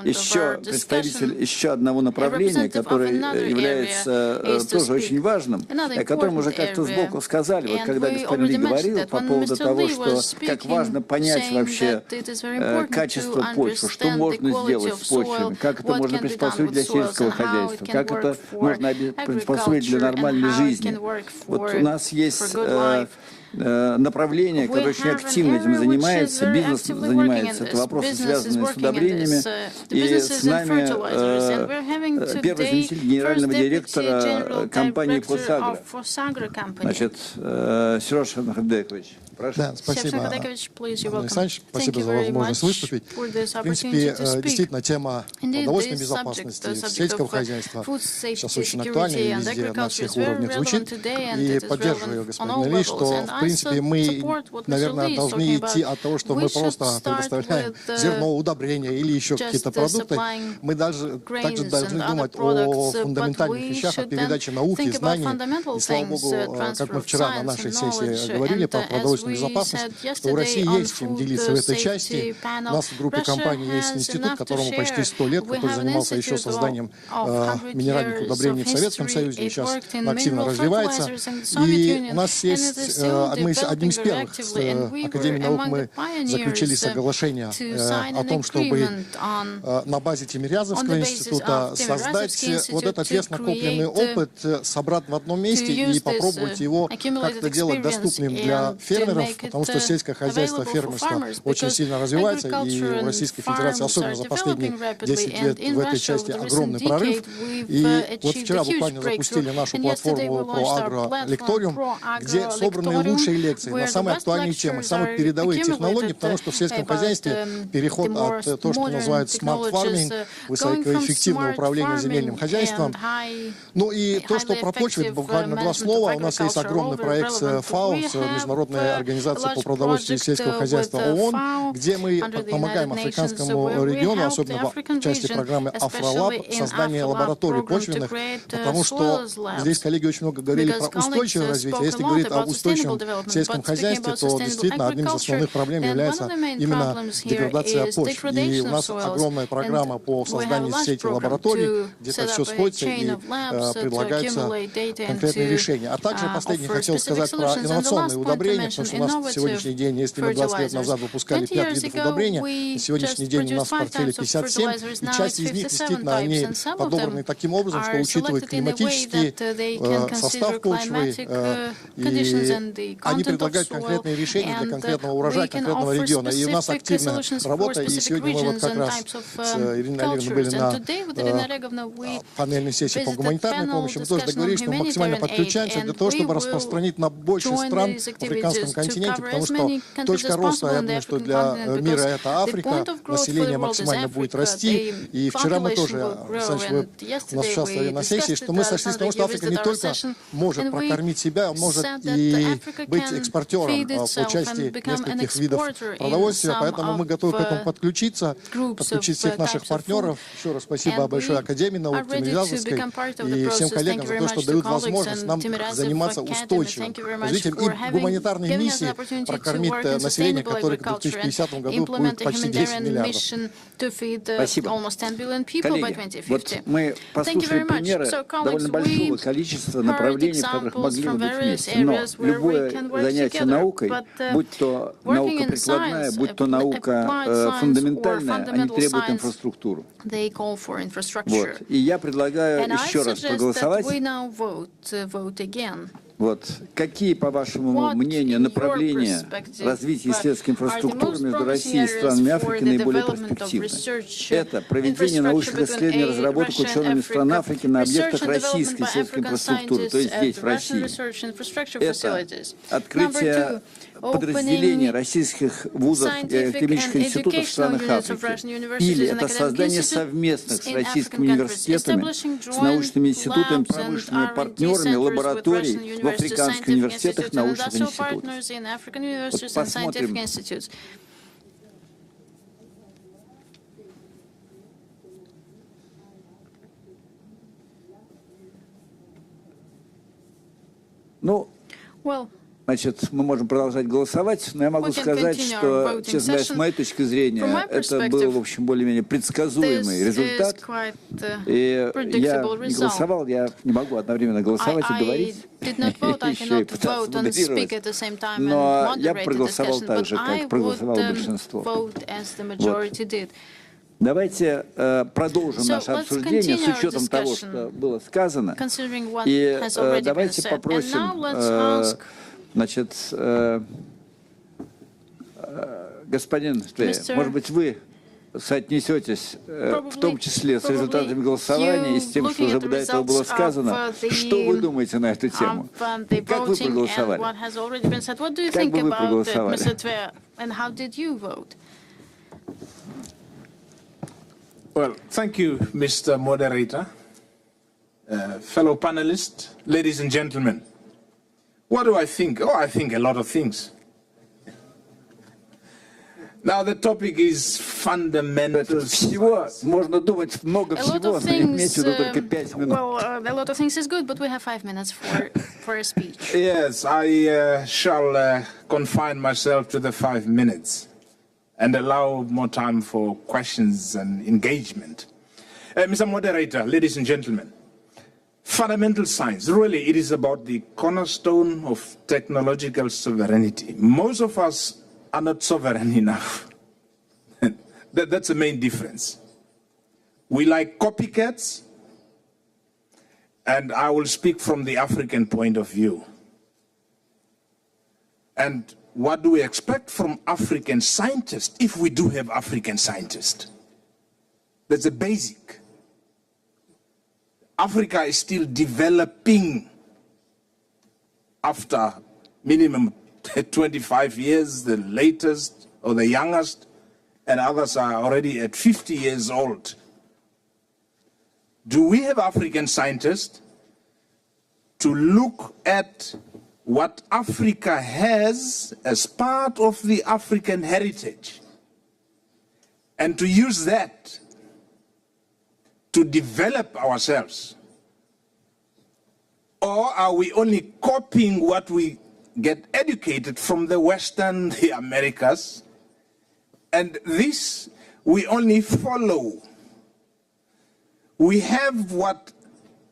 еще представитель еще одного направления, которое является тоже очень важным, о котором уже как-то сбоку сказали, вот когда господин Ли говорил по поводу того, что как важно понять вообще качество почвы, что можно сделать с почвами, как это можно приспособить для сельского хозяйства, как это можно приспособить для нормальной жизни. Вот у нас есть направление, которое очень активно этим занимается, бизнес занимается, это вопросы, связанные с удобрениями. И с нами первый заместитель генерального директора компании «Фосагро». Значит, Сереж Хабдекович, прошу. Да, спасибо, Александр, спасибо за возможность выступить. В принципе, действительно, тема продовольственной безопасности, сельского хозяйства сейчас очень актуальна и везде, на всех уровнях звучит. И поддерживаю господина Ли, что, в принципе, мы, наверное, должны идти от того, что мы просто предоставляем зерно, удобрения или еще какие-то продукты, продукты, мы также должны думать о фундаментальных вещах, о передаче науки, знаний. И слава богу, как мы вчера на нашей сессии говорили про продовольственную безопасность, что у России есть чем делиться в этой части. У нас в группе компаний есть институт, которому почти 100 лет, который занимался еще созданием минеральных удобрений в Советском Союзе, сейчас активно развивается. И у нас есть, одним из первых с Академией наук мы заключили соглашение о том, чтобы на базе Тимирязевского института создать вот этот весь накопленный опыт, собрать в одном месте и попробовать его как-то делать доступным для фермеров, потому что сельское хозяйство, фермерство очень сильно развивается, и в Российской Федерации, особенно за последние 10 лет, в этой части огромный прорыв. И вот вчера буквально запустили нашу платформу про агролекториум, где собраны лучшие лекции на самые актуальные темы, самые передовые технологии, потому что в сельском хозяйстве переход от того, что называют smart farming, высокоэффективное управление земельным хозяйством. Ну и то, что про почву, буквально два слова. У нас есть огромный проект с ФАО, с Международной организацией по продовольствию и сельского хозяйства ООН, где мы помогаем африканскому региону, особенно в части программы Афролаб, создание лабораторий почвенных, потому что здесь коллеги очень много говорили про устойчивое развитие. Если говорить об устойчивом сельском хозяйстве, то действительно одним из основных проблем является именно деградация почв. И у нас огромная программа по созданию сети лабораторий, где это все сходится и предлагается конкретные решения. А также последнее хотел сказать про инновационные удобрения, потому что у нас в сегодняшний день, если мы 20 лет назад выпускали 5 видов удобрения, на сегодняшний день у нас в портфеле 57, и часть из них действительно они подобраны таким образом, что учитывает климатический состав почвы, и они предлагают конкретные решения для конкретного урожая, конкретного региона. И у нас активная работа, и сегодня мы вот как раз с Ириной Олеговной были на панельной сессии по гуманитарной помощи. Мы тоже договорились, что мы максимально подключаемся для того, чтобы распространить на больше стран в африканском континенте, потому что точка роста, я думаю, что для мира это Африка, население максимально будет расти. И вчера мы тоже, Александр, вы у нас участвовали на сессии, что мы сошлись с того, что Африка не только может прокормить себя, может и быть экспортером по части нескольких видов продовольствия, поэтому мы готовы к этому подключиться, подключить всех наших партнеров. Еще раз спасибо большое Академии наук Тимирязевской и всем коллегам за то, что дают возможность нам заниматься устойчивым развитием и гуманитарной миссией прокормить население, которое к 2050 году будет почти 10 миллиардов. Спасибо. Коллеги, вот мы послушали примеры довольно большого количества направлений, в которых могли бы быть вместе. Но любое занятие наукой, будь то наука прикладная, будь то наука фундаментальная, они требуют инфраструктуру. Вот. И я предлагаю еще раз проголосовать. Вот. Какие, по вашему мнению, направления развития исследовательской инфраструктуры между Россией и странами Африки наиболее перспективны? Это проведение научных исследований и разработок учеными стран Африки на объектах российской исследовательской инфраструктуры, то есть здесь, в России. Это открытие подразделения российских вузов и академических институтов в странах Африки. Или это создание совместных с российскими университетами, с научными институтами, промышленными партнерами, лабораторий в африканских университетах, научных институтах. Вот посмотрим. Ну, значит, мы можем продолжать голосовать, но я могу сказать, что, честно говоря, с моей точки зрения, это был, в общем, более-менее предсказуемый результат. И я не голосовал, я не могу одновременно голосовать и говорить, еще и пытаться модерировать. Но я проголосовал так же, как проголосовало большинство. Вот. Давайте продолжим наше обсуждение с учетом того, что было сказано. И давайте попросим... Значит, господин Твей, может быть, вы соотнесетесь в том числе с результатами голосования и с тем, что уже до этого было сказано. Что вы думаете на эту тему? Как вы проголосовали? Как бы вы проголосовали? Well, thank you, Mr. Moderator, fellow panelists, ladies and gentlemen. What do I think? Oh, I think a lot of things. Now the topic is fundamentals. Всего можно думать много всего, но иметь в виду только 5 минут. Well, a lot of things is good, but we have 5 minutes for a speech. Yes, I shall confine myself to the 5 minutes and allow more time for questions and engagement. Mr. Moderator, ladies and gentlemen, fundamental science, really it is about the cornerstone of technological sovereignty. Most of us are not sovereign enough. That's the main difference. We like copycats, and I will speak from the African point of view. And what do we expect from African scientists, if we do have African scientists? That's a basic. Africa is still developing after minimum 25 years, the latest or the youngest, and others are already at 50 years old. Do we have African scientists to look at what Africa has as part of the African heritage and to use that to develop ourselves? Or are we only copying what we get educated from the Western, the Americas, and this we only follow? We have what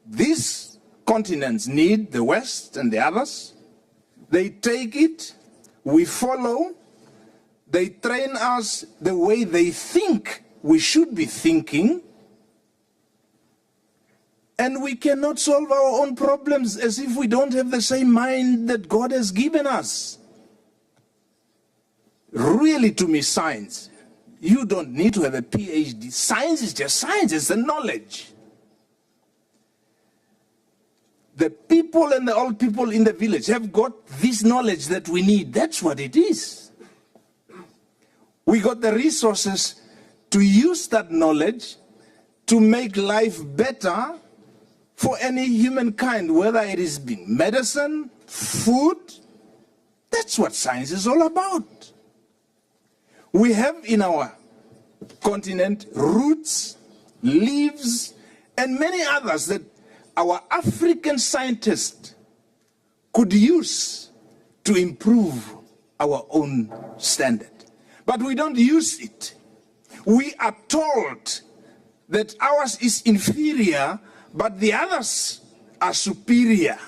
these continents need, the West and the others. They take it, we follow, they train us the way they think we should be thinking, and we cannot solve our own problems as if we don't have the same mind that God has given us. Really, to me, science, you don't need to have a PhD. Science is just science, it's the knowledge. The people and the old people in the village have got this knowledge that we need. That's what it is. We got the resources to use that knowledge to make life better for any humankind, whether it is being medicine, food. That's what science is all about. We have in our continent roots, leaves, and many others that our African scientists could use to improve our own standard. But we don't use it. We are told that ours is inferior, but the others are superior.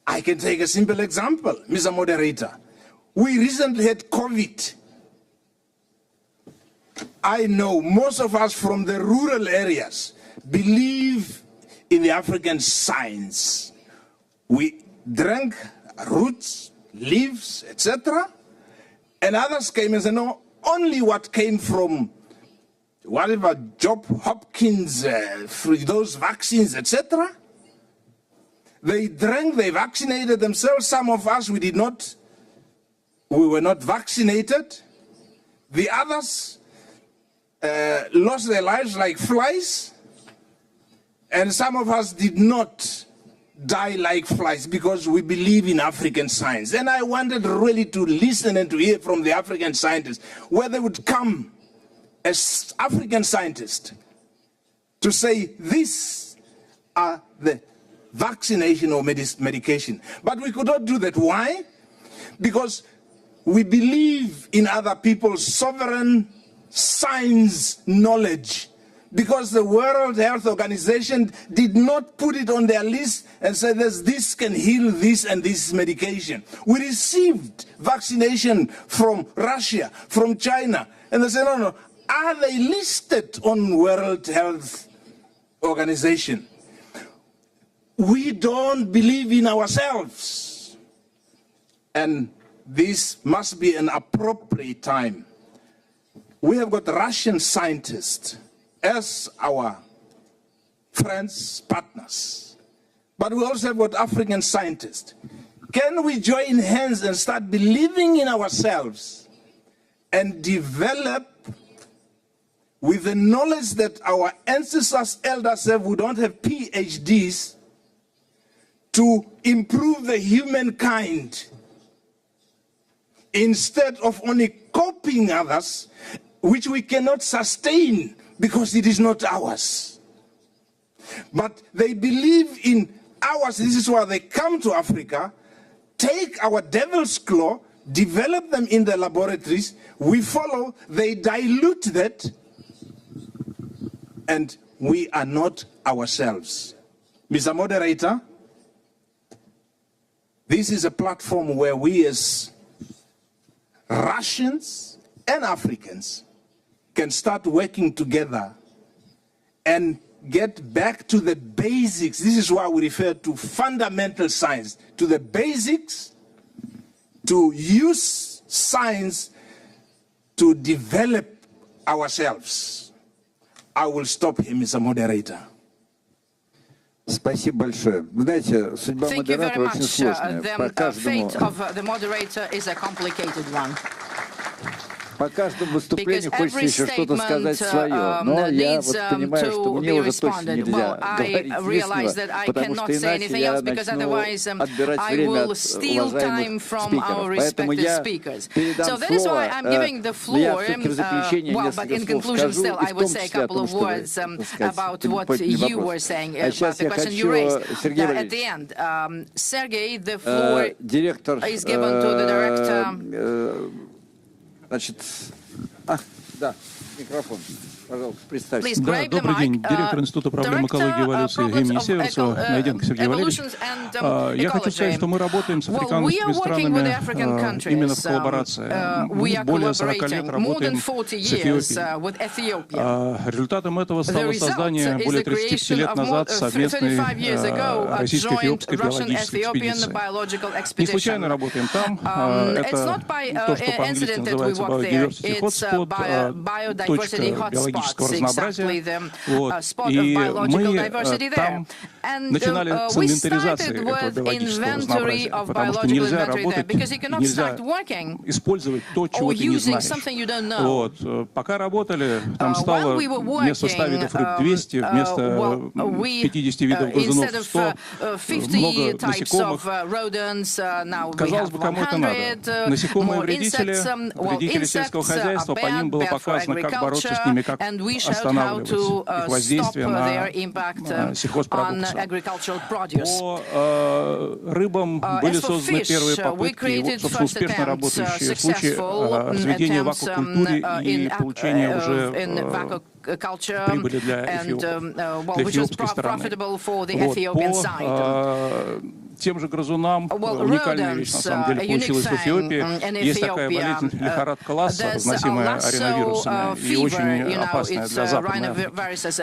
I can take a simple example, Mr. Moderator. We recently had COVID. I know most of us from the rural areas believe in the African science. We drank roots, leaves, etc. And others came and said, no, only what came from whatever Job Hopkins, those vaccines, etc. They drank, they vaccinated themselves. Some of us, we were not vaccinated. The others lost their lives like flies. And some of us did not die like flies because we believe in African science. And I wanted really to listen and to hear from the African scientists where they would come as African scientists to say these are the vaccination or medication. But we could not do that. Why? Because we believe in other people's sovereign science knowledge. Because the World Health Organization did not put it on their list and said this can heal this and this medication. We received vaccination from Russia, from China, and they said, no, are they listed on World Health Organization? We don't believe in ourselves. And this must be an appropriate time. We have got Russian scientists as our friends, partners. But we also have got African scientists. Can we join hands and start believing in ourselves and develop with the knowledge that our ancestors, elders have who don't have PhDs to improve the humankind? instead of only copying others, which we cannot sustain because it is not ours. But they believe in ours. This is why they come to Africa, take our devil's claw, develop them in the laboratories, we follow, they dilute that, and we are not ourselves. Mr. Moderator, this is a platform where we as Russians and Africans can start working together and get back to the basics. This is why we refer to fundamental science, to the basics, to use science to develop ourselves. I will stop here, Mr. Moderator. Спасибо большое. Вы знаете, судьба модератора очень сложная. По каждому... По каждому выступлению хочется еще что-то сказать свое, но я вот понимаю, что мне уже точно нельзя говорить лишнего, потому что иначе я начну отбирать время от уважаемых спикеров. Поэтому я передам слово, но я все-таки в заключение несколько слов скажу, и в том числе о том, что вы, так сказать, подняли вопрос. А сейчас я хочу, Сергей Валерьевич, директор... Значит, да, микрофон, пожалуйста, представьте. Да, добрый день, директор Института проблем экологии и эволюции имени Северцева, Найденко Сергей Валерьевич. Я хочу сказать, что мы работаем с африканскими странами именно в коллаборации. Мы более 40 лет работаем с Эфиопией. Результатом этого стало создание более 35 лет назад совместной российско-эфиопской биологической экспедиции. Не случайно работаем там. Это то, что по-английски называется Biodiversity Hotspot, точка биологического разнообразия. Вот. И мы там начинали с инвентаризации этого биологического разнообразия, потому что нельзя работать, нельзя использовать то, чего ты не знаешь. Вот. Пока работали, там стало вместо 100 видов рыб 200, вместо 50 видов грызунов 100, много насекомых. Казалось бы, кому это надо? Насекомые вредители сельского хозяйства, по ним было показано, как бороться с ними, как останавливать их воздействие на сельхозпродукцию. По рыбам были созданы первые попытки, и вот, собственно, успешно работающие случаи разведения в аквакультуре и получения уже прибыли для эфиопской стороны. Вот. По тем же грызунам уникальная вещь, на самом деле, получилась в Эфиопии. Есть такая болезнь лихорадка Ласса, разносимая ареновирусами и очень опасная для Западной Африки.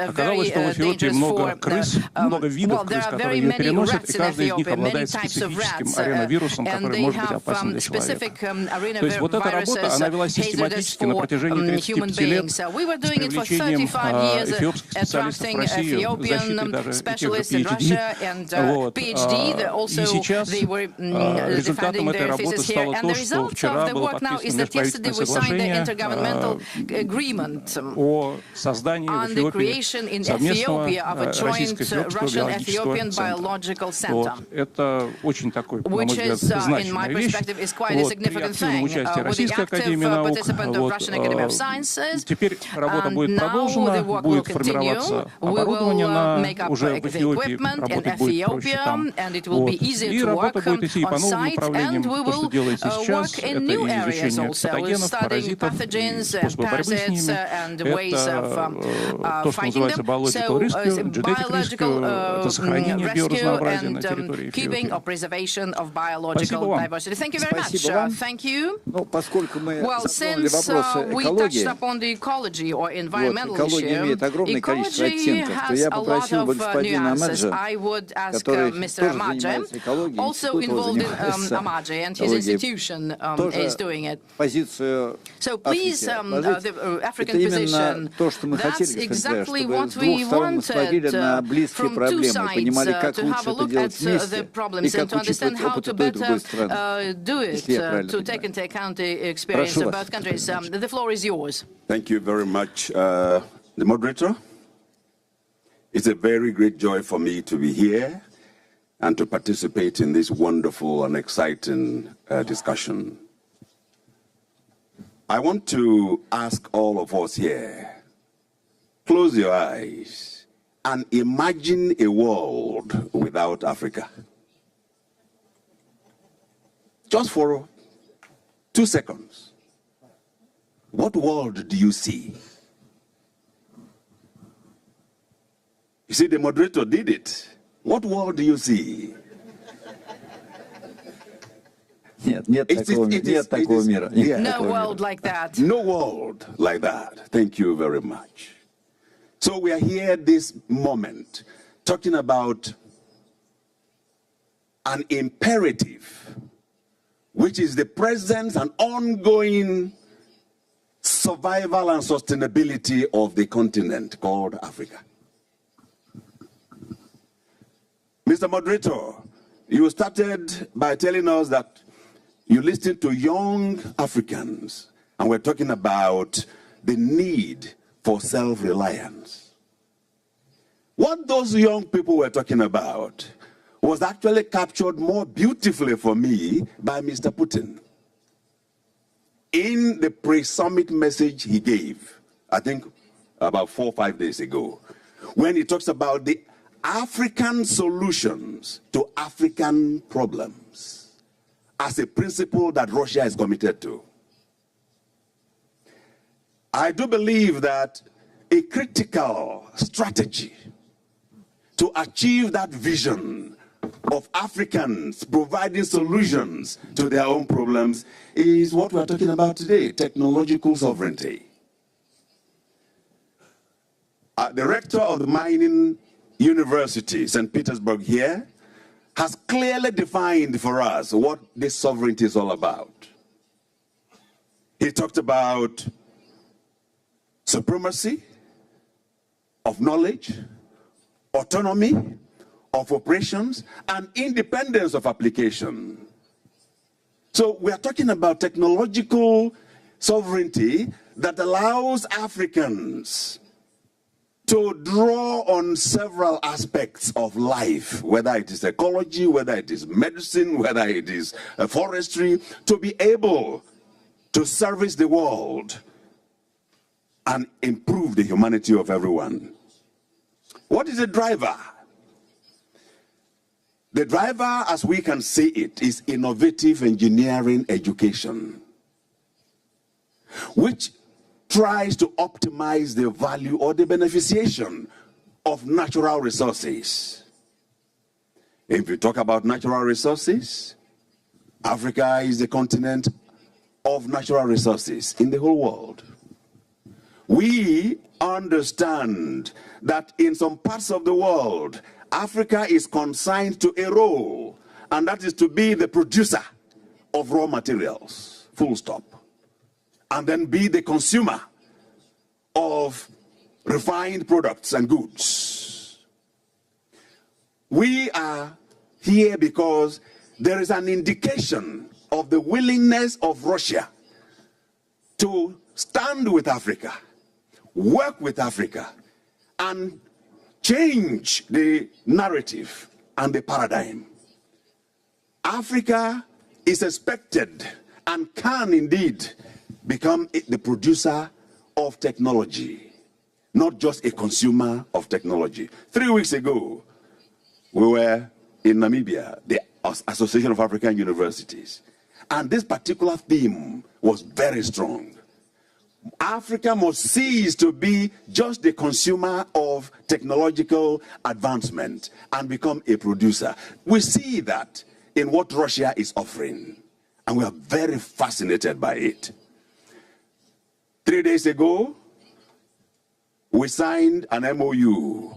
Оказалось, что в Эфиопии много крыс, много видов крыс, которые ее переносят, и каждый из них обладает специфическим ареновирусом, который может быть опасен для человека. То есть вот эта работа, она велась систематически на протяжении 35 лет с привлечением эфиопских специалистов в Россию, защитой даже и тех же PhD. И сейчас результатом этой работы стало то, что вчера было подписано межправительственное соглашение о создании в Эфиопии совместного российско-эфиопского биологического центра. Вот. Это очень такой, на мой взгляд, значимая вещь. Вот. При активном участии Российской академии наук. Вот. Теперь работа будет продолжена, будет формироваться оборудование уже в Эфиопии, работать будет проще там. Вот. И работа будет идти и по новым направлениям. То, что делается сейчас, это и изучение патогенов, паразитов, и способы борьбы с ними. Это то, что называется biological rescue, genetic rescue, это сохранение биоразнообразия на территории Эфиопии. Спасибо вам. Спасибо вам. Ну, поскольку мы затронули вопросы экологии, вот, экология имеет огромное количество оттенков, то я попросил бы господина Амаджа, который тоже занимается экологией, also involved in Amaje, and his institution is doing it. So please, the African position, that's exactly what we wanted from two sides, to have a look at the problems and to understand how to better do it, to take into account the experience of both countries. The floor is yours. Thank you very much, the moderator. It's a very great joy for me to be here and to participate in this wonderful and exciting discussion. I want to ask all of us here, close your eyes and imagine a world without Africa. Just for 2 seconds. What world do you see? You see, the moderator did it. What world do you see? Нет такого мира. No world like that. No world like that. Thank you very much. So we are here this moment talking about an imperative, which is the presence and ongoing survival and sustainability of the continent called Africa. Mr. Moderator, you started by telling us that you listened to young Africans, and we're talking about the need for self-reliance. What those young people were talking about was actually captured more beautifully for me by Mr. Putin in the pre-summit message he gave, I think about 4 or 5 days ago, when he talks about the African solutions to African problems as a principle that Russia is committed to. I do believe that a critical strategy to achieve that vision of Africans providing solutions to their own problems is what we're talking about today, technological sovereignty. The rector of the mining university, St. Petersburg here, has clearly defined for us what this sovereignty is all about. He talked about supremacy of knowledge, autonomy of operations, and independence of application. So we are talking about technological sovereignty that allows Africans to draw on several aspects of life, whether it is ecology, whether it is medicine, whether it is forestry, to be able to service the world and improve the humanity of everyone. What is the driver? The driver, as we can see it, is innovative engineering education, which tries to optimize the value or the beneficiation of natural resources. If you talk about natural resources, Africa is the continent of natural resources in the whole world. We understand that in some parts of the world, Africa is consigned to a role, and that is to be the producer of raw materials, full stop, and then be the consumer of refined products and goods. We are here because there is an indication of the willingness of Russia to stand with Africa, work with Africa, and change the narrative and the paradigm. Africa is expected and can indeed become the producer of technology, not just a consumer of technology. 3 weeks ago, we were in Namibia, the Association of African Universities, and this particular theme was very strong. Africa must cease to be just the consumer of technological advancement and become a producer. We see that in what Russia is offering, and we are very fascinated by it. 3 days ago, we signed an MOU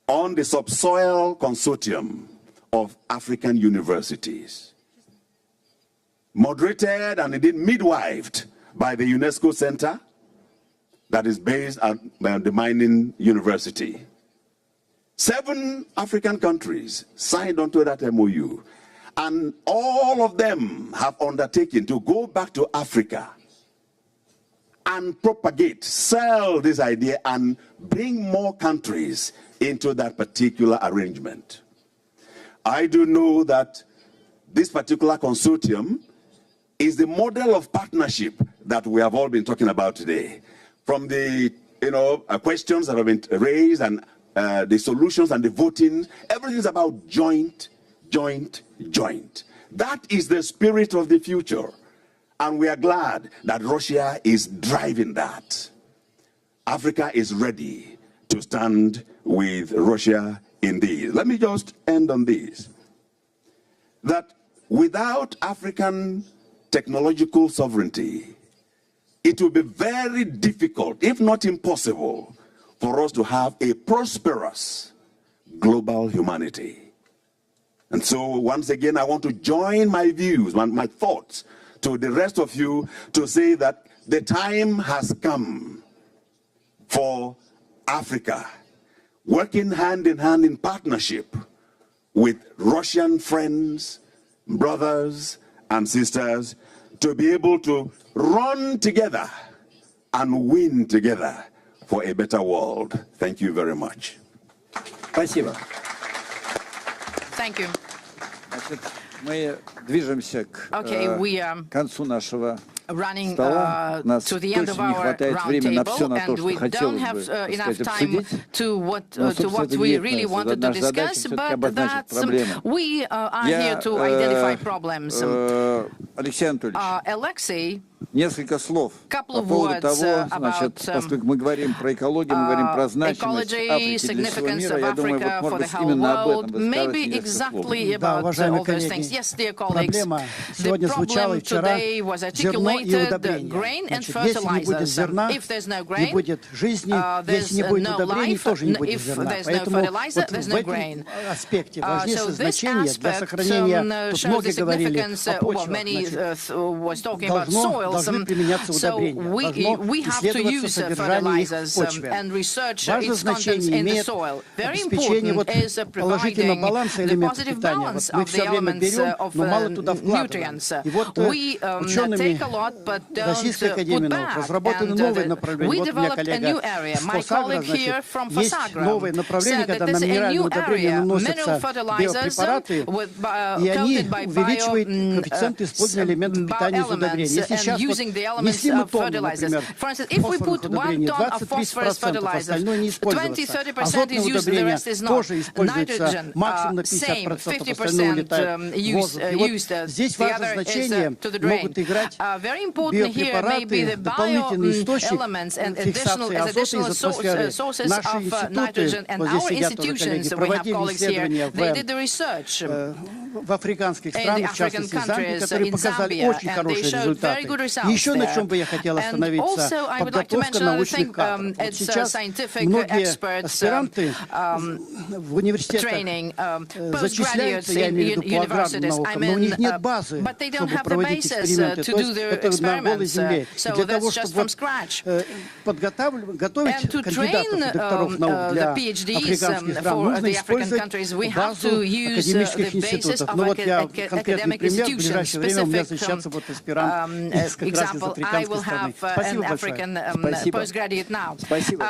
on the subsoil consortium of African universities, moderated and indeed midwifed by the UNESCO Center that is based at the mining university. 7 African countries signed onto that MOU, and all of them have undertaken to go back to Africa and propagate, sell this idea, and bring more countries into that particular arrangement. I do know that this particular consortium is the model of partnership that we have all been talking about today. From the questions that have been raised and the solutions and the voting, everything is about joint. That is the spirit of the future. And we are glad that Russia is driving that. Africa is ready to stand with Russia in this. Let me just end on this. That without African technological sovereignty, it will be very difficult, if not impossible, for us to have a prosperous global humanity. And so, once again, I want to join my views, my thoughts, to the rest of you to say that the time has come for Africa, working hand in hand in partnership with Russian friends, brothers, and sisters, to be able to run together and win together for a better world. Thank you very much. Спасибо. Thank you. Мы движемся к концу нашего running стола. Нас to the end of точно не our хватает времени на все, на то, and что we хотелось don't have бы enough сказать, time обсудить. to what we really wanted to discuss, but that we are here to identify problems. Алексей Анатольевич, Alexei, несколько слов по поводу того, значит, поскольку мы говорим про экологию, мы говорим про значимость Африки для всего мира, я думаю, вот, может быть, именно об этом вы скажете несколько слов. Да, уважаемые коллеги, проблема сегодня звучала и вчера — зерно и удобрения. Значит, если не будет зерна, не будет жизни, если не будет удобрений, тоже не будет зерна. Поэтому вот в этом аспекте важнейшее значение для сохранения, тут многие говорили о почвах, должны применяться удобрения, должно исследоваться содержание их в почве. Важное значение имеет обеспечение вот положительного баланса элементов питания. Вот мы все время берем, но мало туда вкладываем. И вот учеными Российской академии наук разработаны новые направления. Вот у меня коллега с Фосагра, значит, есть новые направления, когда на минеральные удобрения наносятся биопрепараты, и они увеличивают коэффициент использования элементов питания из удобрений. Если сейчас если мы тонну, например, фосфорных удобрений 20-30%, остальное не используется. Азотные удобрения тоже используются максимум на 50%, остальное улетает в воздух. И вот здесь важное значение могут играть биопрепараты, дополнительный источник фиксации азота из атмосферы. Наши институты, вот здесь сидят тоже коллеги, проводили исследования в африканских странах, в частности Замбии, которые показали очень хорошие результаты. И еще на чем бы я хотел остановиться — подготовка научных кадров. Вот сейчас многие аспиранты в университетах зачисляются, я имею в виду по аграрным наукам, но у них нет базы, чтобы проводить эксперименты. То есть это на голой земле. И для того, чтобы готовить кандидатов и докторов наук для африканских стран, нужно использовать базу академических институтов. Но вот я конкретный пример, в ближайшее время у меня защищаться вот аспирант как раз из африканской страны. Спасибо большое. Спасибо.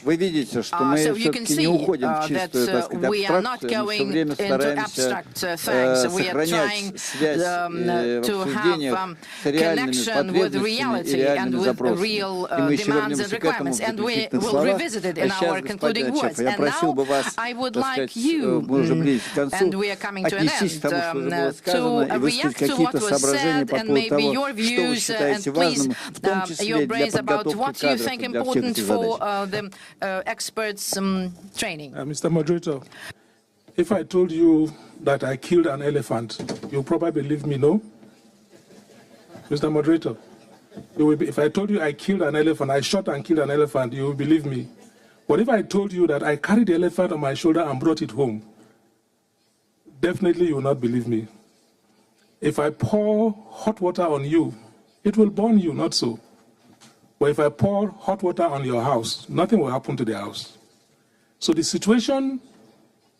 Вы видите, что мы все-таки не уходим в чистую, так сказать, абстракцию, мы все время стараемся сохранять связь в обсуждениях с реальными потребностями и реальными запросами. И мы еще вернемся к этому в заключительных словах. А сейчас, господин Ачев, я просил бы вас, так сказать, мы уже близко к концу, отнестись к тому, что уже было сказано, и высказать какие-то соображения по поводу того, что вы считаете важным, в том числе для подготовки кадров и для всех этих задач. Experts training. Mr. Moderator, if I told you that I killed an elephant, you'll probably believe me, no? Mr. Moderator, if I told you I killed an elephant, I shot and killed an elephant, you will believe me. But if I told you that I carried the elephant on my shoulder and brought it home, definitely you will not believe me. If I pour hot water on you, it will burn you, not so. But if I pour hot water on your house, nothing will happen to the house. So the situation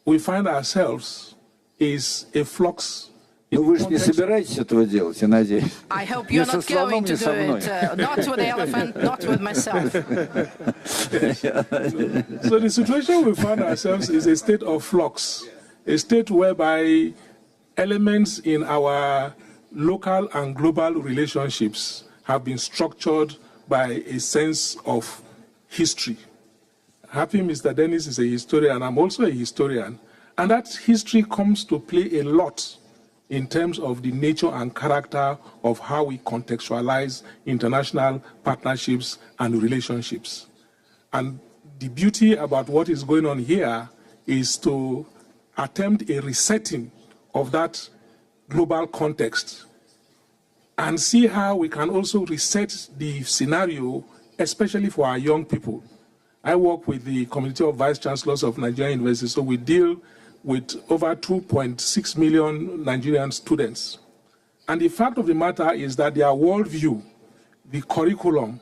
we find ourselves is a flux. Ну вы же не собираетесь этого делать, я надеюсь. I hope you're not going to do it. Not with the elephant, not with myself. So the situation we find ourselves is a state of flux, a state whereby elements in our local and global relationships have been structured by a sense of history. Happy Mr. Dennis is a historian, and I'm also a historian, and that history comes to play a lot in terms of the nature and character of how we contextualize international partnerships and relationships. And the beauty about what is going on here is to attempt a resetting of that global context and see how we can also reset the scenario, especially for our young people. I work with the Committee of Vice Chancellors of Nigerian Universities, so we deal with over 2.6 million Nigerian students. And the fact of the matter is that their worldview, the curriculum,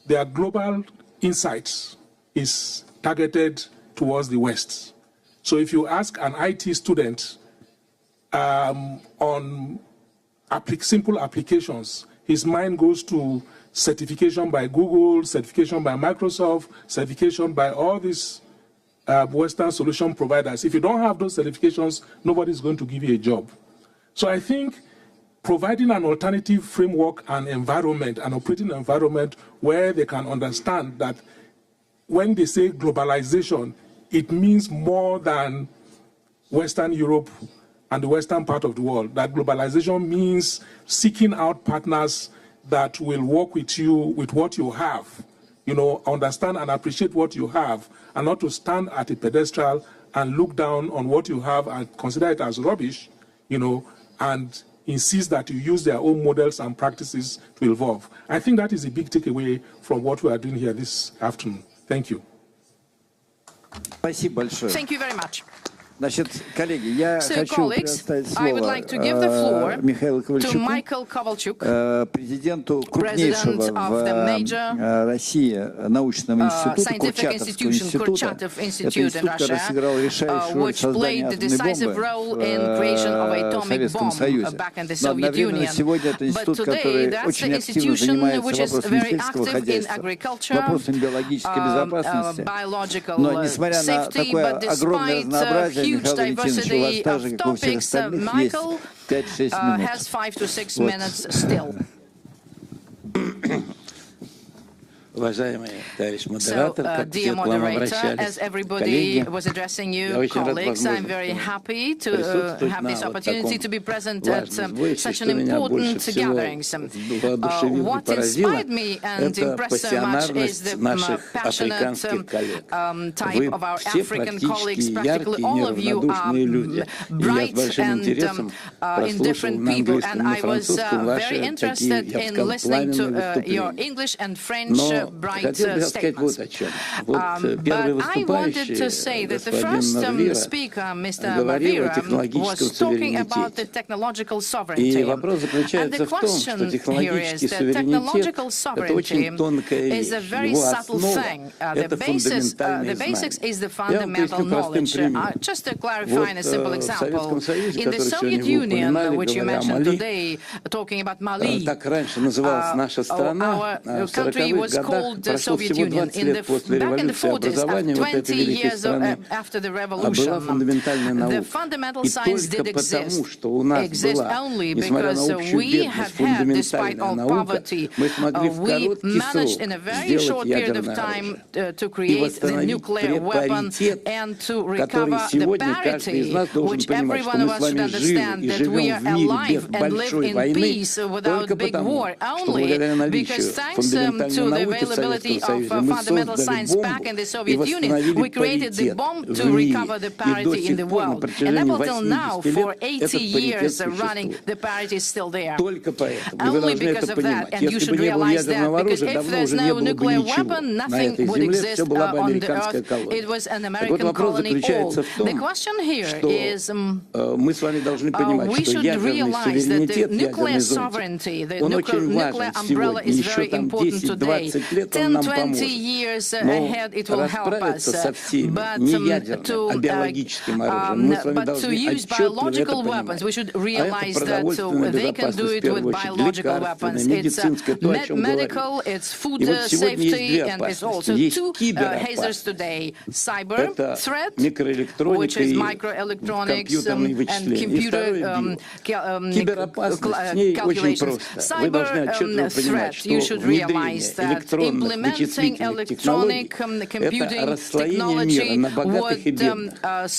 their global insights is targeted towards the West. So if you ask an IT student on simple applications, his mind goes to certification by Google, certification by Microsoft, certification by all these Western solution providers. If you don't have those certifications, nobody's going to give you a job. So I think providing an alternative framework and environment, an operating environment where they can understand that when they say globalization, it means more than Western Europe and the Western part of the world. That globalization means seeking out partners that will work with you with what you have, understand and appreciate what you have, and not to stand at a pedestal and look down on what you have and consider it as rubbish, and insist that you use their own models and practices to evolve. I think that is a big takeaway from what we are doing here this afternoon. Thank you. Thank you very much. So, colleagues, I would like to give the floor to Michael Kovalchuk, President of the major scientific institution, Kurchatov Institute in Russia, which played the decisive role in creation of atomic bomb back in the Soviet Union. But today, that's the institution which is very active in agriculture, biological safety, but despite huge diversity of topics, Michael has 5 to 6 minutes still. So, dear moderator, as everybody was addressing you, colleagues, I'm very happy to have this opportunity to be present at such an important gathering. What inspired me and impressed so much is the passionate type of our African colleagues. Practically all of you are bright and indifferent people, and I was very interested in listening to your English and French bright statements. But I wanted to say that the first speaker, Mr. Bavira, was talking about the technological sovereignty. And the question here is that technological sovereignty is a very subtle thing. The basics is the fundamental knowledge. Just to clarify in a simple example, in the Soviet Union, which you mentioned today, talking about Mali, our country was called the Soviet Union. Back in the 40s, 20 years after the revolution, the fundamental science did exist only because we had had, despite all poverty, we managed in a very short period of time to create the nuclear weapon and to recover the parity, which every one of us should understand, that we are alive and live in peace without big war, only because thanks to the availability of fundamental science back in the Soviet Union, we created the bomb to recover the parity in the world. And up until now, for 80 years running, the parity is still there. Only because of that, and you should realize that, because if there's no nuclear weapon, nothing would exist on the earth. It was an American colony all. The question here is, we should realize that the nuclear sovereignty, the nuclear umbrella is very important today. лет он нам 10-20 поможет. years Но ahead it will help us. расправиться со всеми, не ядерным, а биологическим оружием, мы с вами But to должны use отчетливо это biological понимать. weapons, we should А это realize that продовольственная they can do безопасность в it with первую очередь, biological weapons. лекарственная, It's медицинская, то, о чем говорили. medical, it's food И вот сегодня есть safety, две and it's also опасности. Есть two hazards киберопасность. today: cyber Это threat, which микроэлектроника is и microelectronics компьютерные and вычисления. И computer второе киберопасность, с ней очень просто. Вы должны отчетливо понимать, что внедрение электронных вычислительных технологий — это расслоение мира на богатых и бедных,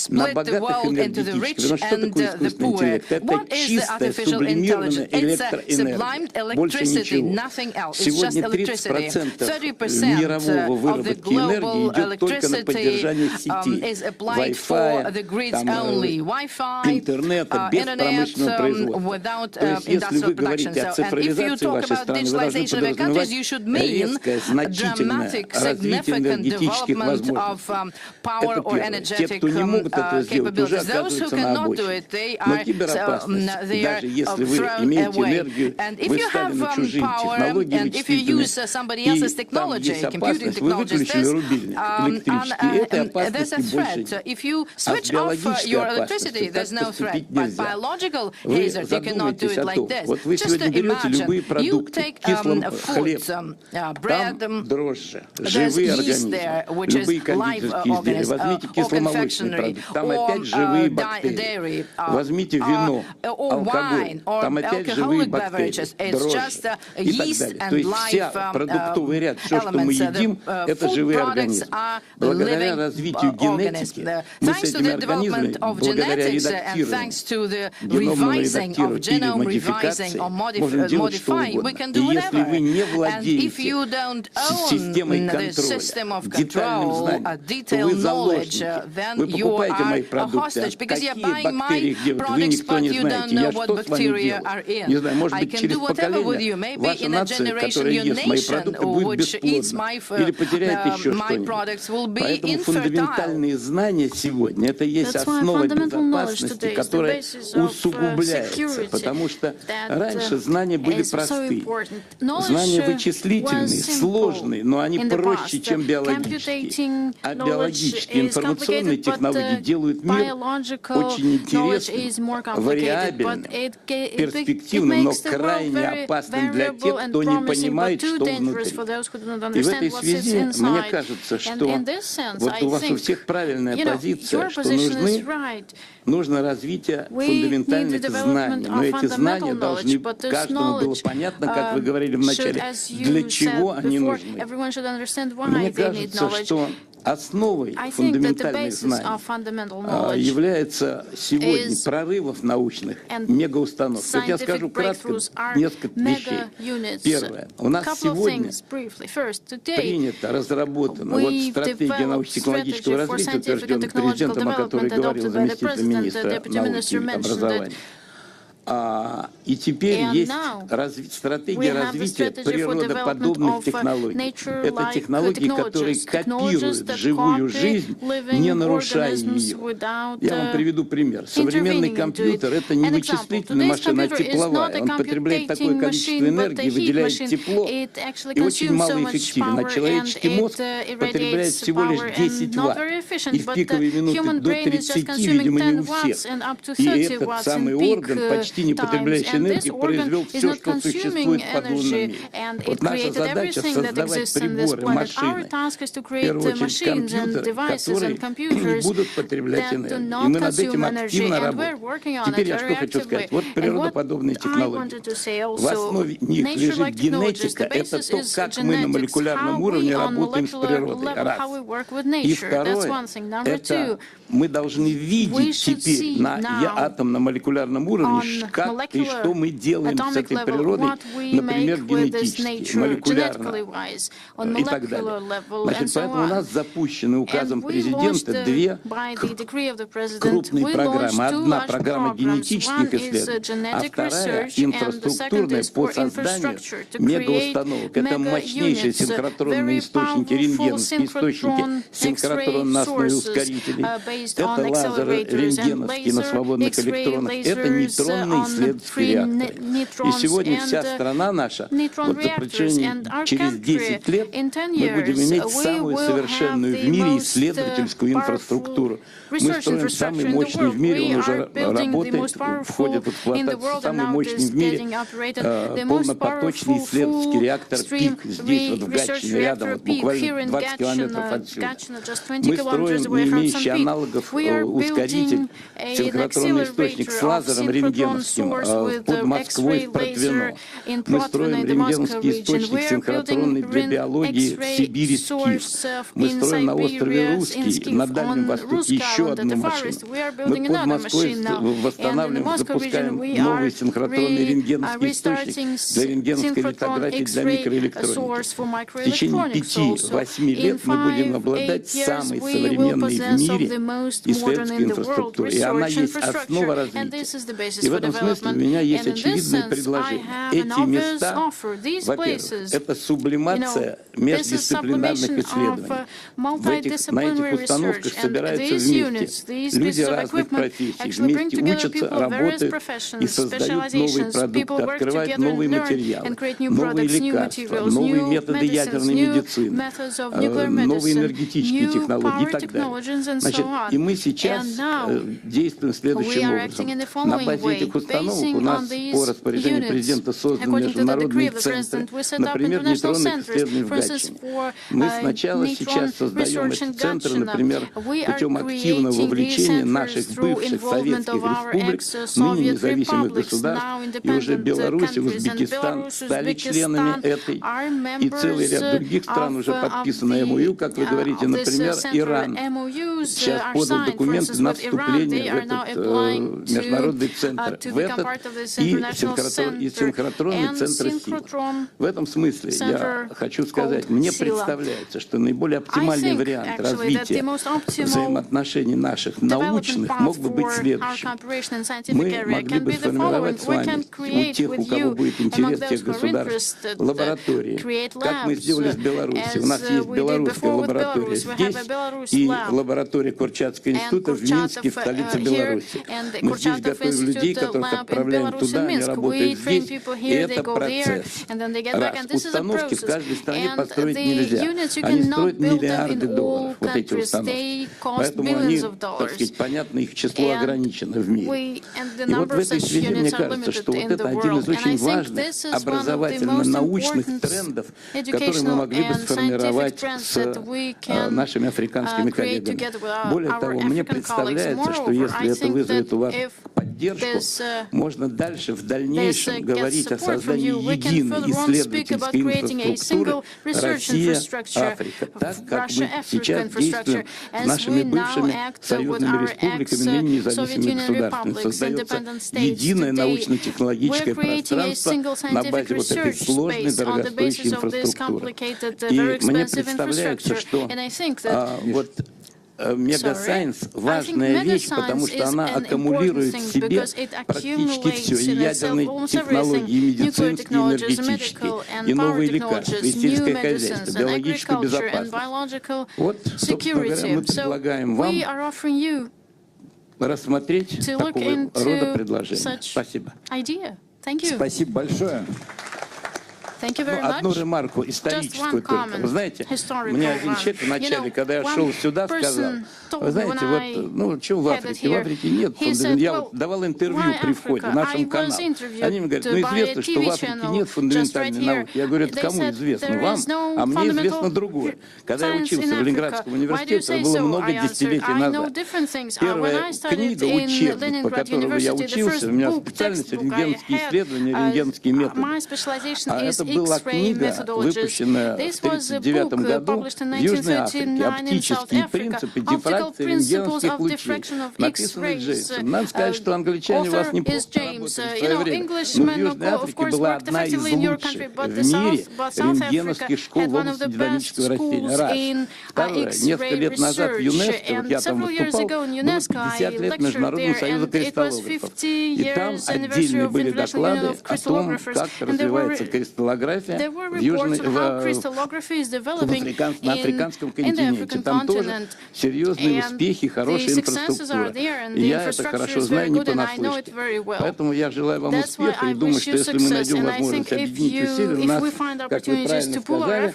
на богатых энергетических. Но что такое искусственный интеллект? Это чистая сублимированная электроэнергия. Больше ничего. Сегодня 30% мирового выработки энергии идет только на поддержание сетей, Wi-Fi, интернета, без промышленного производства. То есть, если вы говорите о цифровизации вашей страны, вы должны подразумевать резкое, значительное развитие энергетических возможностей. Это первое. Те, кто не могут это сделать, уже оказываются на обочине. Но киберопасность, даже если вы имеете энергию, вы стали на чужие технологии вычислительные, и там есть опасность, вы выключили рубильник электрический, и этой опасности больше нет. А с биологической опасностью так поступить нельзя. Вы задумайтесь о том, вот вы сегодня берете любые продукты, хлеб, там дрожжи, живые организмы, любые кондитерские изделия. Возьмите кисломолочный продукт, там опять живые бактерии. Возьмите вино, алкоголь, там опять живые бактерии, дрожжи и так далее. То есть вся продуктовый ряд, все, что мы едим, это живые организмы. Благодаря развитию генетики мы с этими организмами, благодаря редактированию, геномному редактированию или модификации, можем делать что угодно. И если вы не владеете системой контроля, детальным знанием, то вы заложники. Вы покупаете мои продукты, а какие бактерии где вы никто не знаете. Я что с вами делаю? Не знаю, может быть, через поколение ваша нация, которая ест мои продукты, будет бесплодна или потеряет еще что-нибудь. Поэтому фундаментальные знания сегодня — это есть основа безопасности, которая усугубляется, потому что раньше знания были простые. Знания вычислительные, сложные, но они проще, чем биологические. А биологические информационные технологии делают мир очень интересным, вариабельным, перспективным, но крайне опасным для тех, кто не понимает, что внутри. И в этой связи мне кажется, что вот у вас у всех правильная позиция, что нужно развитие фундаментальных знаний. Но эти знания должны каждому было понятно, как вы говорили в начале, для чего они нужны. Мне кажется, что основой фундаментальных знаний является сегодня прорывов научных мегаустановок. Вот я скажу кратко несколько вещей. Первое. У нас сегодня принято, разработана вот стратегия научно-технологического развития, утвержденная президентом, о которой говорил заместитель министра науки и образования. И теперь есть стратегия развития природоподобных технологий. Это технологии, которые копируют живую жизнь, не нарушая ее. Я вам приведу пример. Современный компьютер — это не вычислительная машина, а тепловая. Он потребляет такое количество энергии, выделяет тепло и очень малоэффективен. А человеческий мозг потребляет всего лишь 10 Вт. И в пиковые минуты до 30, видимо, не у всех. И этот самый орган, почти не потребляющий энергию, произвел все, что существует в подводном мире. Вот наша задача — создавать приборы, машины, в первую очередь компьютеры, которые не будут потреблять энергию. И мы над этим активно работаем. Теперь я что хочу сказать. Вот природоподобные технологии. В основе них лежит генетика. Это то, как мы на молекулярном уровне работаем с природой. Раз. И второе — это мы должны видеть теперь на атомно-молекулярном уровне, как и что мы делаем с этой природой, например, генетически, молекулярно и так далее. Значит, поэтому у нас запущены указом президента две крупные программы. Одна программа генетических исследований, а вторая инфраструктурная по созданию мегаустановок. Это мощнейшие синхротронные источники, рентгеновские источники, синхротрон на основе ускорителей. Это лазеры рентгеновские на свободных электронах. Это нейтронные современные исследовательские реакторы. И сегодня вся страна наша, вот за протяжении через 10 лет, мы будем иметь самую совершенную в мире исследовательскую инфраструктуру. Мы строим самый мощный в мире, он уже работает, входит в эксплуатацию, самый мощный в мире полнопоточный исследовательский реактор ПИК, здесь вот в Гатчине рядом, вот буквально 20 километров отсюда. Мы строим не имеющий аналогов ускоритель, синхротронный источник с лазером рентгеновским под Москвой в Протвино. Мы строим рентгеновский источник синхротронный для биологии в Сибири СКИФ. Мы строим на острове Русский, на Дальнем Востоке еще одну машину. Мы под Москвой восстанавливаем, запускаем новый синхротронный рентгеновский источник для рентгеновской литографии для микроэлектроники. В течение 5-8 лет мы будем обладать самой современной в мире исследовательской инфраструктурой. И она есть основа развития. И в этом смысле у меня есть очевидное предложение. Эти места, во-первых, это сублимация междисциплинарных исследований. На этих установках собираются вместе люди разных профессий, вместе учатся, работают и создают новые продукты, открывают новые материалы, новые лекарства, новые методы ядерной медицины, новые энергетические технологии и так далее. Значит, и мы сейчас действуем следующим образом. На базе этих установок у нас по распоряжению президента созданы международные центры, например, нейтронных исследований в Гатчине. Мы сначала сейчас создаем эти центры, например, путем активного вовлечения наших бывших советских республик, ныне независимых государств, и уже Беларусь и Узбекистан стали членами этой, и целый ряд других стран уже подписано МОЮ, как вы говорите, например, Иран сейчас подал документы на вступление в этот международный центр, в этот и синхротронный центр сил. В этом смысле я хочу сказать, мне представляется, что наиболее оптимальный вариант развития взаимоотношений наших научных мог бы быть следующим. Мы могли бы сформировать с вами у тех, у кого будет интерес, тех государств, лаборатории, как мы сделали с Беларусью. У нас есть белорусская лаборатория здесь и лаборатория Курчатского института в Минске, в столице Беларуси. Мы здесь готовим людей, которых отправляем туда, они работают здесь, и это процесс. Раз. Установки в каждой стране построить нельзя. Они стоят миллиарды долларов, вот эти установки. Поэтому они, так сказать, понятно, их число ограничено в мире. И вот в этой связи мне кажется, что вот это один из очень важных образовательно-научных трендов, которые мы могли бы сформировать с нашими африканскими коллегами. Более того, мне представляется, что если это вызовет у вас поддержку, можно дальше в дальнейшем говорить о создании единой исследовательской инфраструктуры Россия-Африка, так как мы сейчас действуем с нашими бывшими союзными республиками, ныне независимыми государствами. Создается единое научно-технологическое пространство на базе вот этой сложной, дорогостоящей инфраструктуры. И мне представляется, что вот мегасайенс — важная вещь, потому что она аккумулирует в себе практически все. И ядерные технологии, и медицинские, и энергетические, и новые лекарства, и сельское хозяйство, биологическая безопасность. Вот, собственно говоря, мы предлагаем вам рассмотреть такого рода предложения. Спасибо. Спасибо большое. Одну ремарку историческую только. Вы знаете, мне один человек в начале, когда я шел сюда, сказал, вы знаете, вот, ну, что в Африке? В Африке нет фундаментального. Я вот давал интервью при входе, нашему каналу. Они мне говорят, ну, известно, что в Африке нет фундаментальной науки. Я говорю, это кому известно? Вам? А мне известно другое. Когда я учился в Ленинградском университете, это было много десятилетий назад. Первая книга, учебник, по которому я учился, у меня специальность рентгеновские исследования, рентгеновские методы. А это была книга, выпущенная в 1939 году в Южной Африке. «Оптические принципы дифракции рентгеновских лучей». Написано Джеймсом. Надо сказать, что англичане вас неплохо работали в свое время. Но в Южной Африке была одна из лучших в мире рентгеновских школ в области динамического растения. Раз. Второе. Несколько лет назад в ЮНЕСКО, вот я там выступал, было 50 лет Международного союза кристаллографов. И там отдельные были доклады о том, как развивается кристаллография кристаллография в на африканском континенте. Там тоже серьезные успехи, хорошая инфраструктура. И я это хорошо знаю, не понаслышке. Поэтому я желаю вам успеха и думаю, что если мы найдем возможность объединить усилия, у нас, как вы правильно сказали,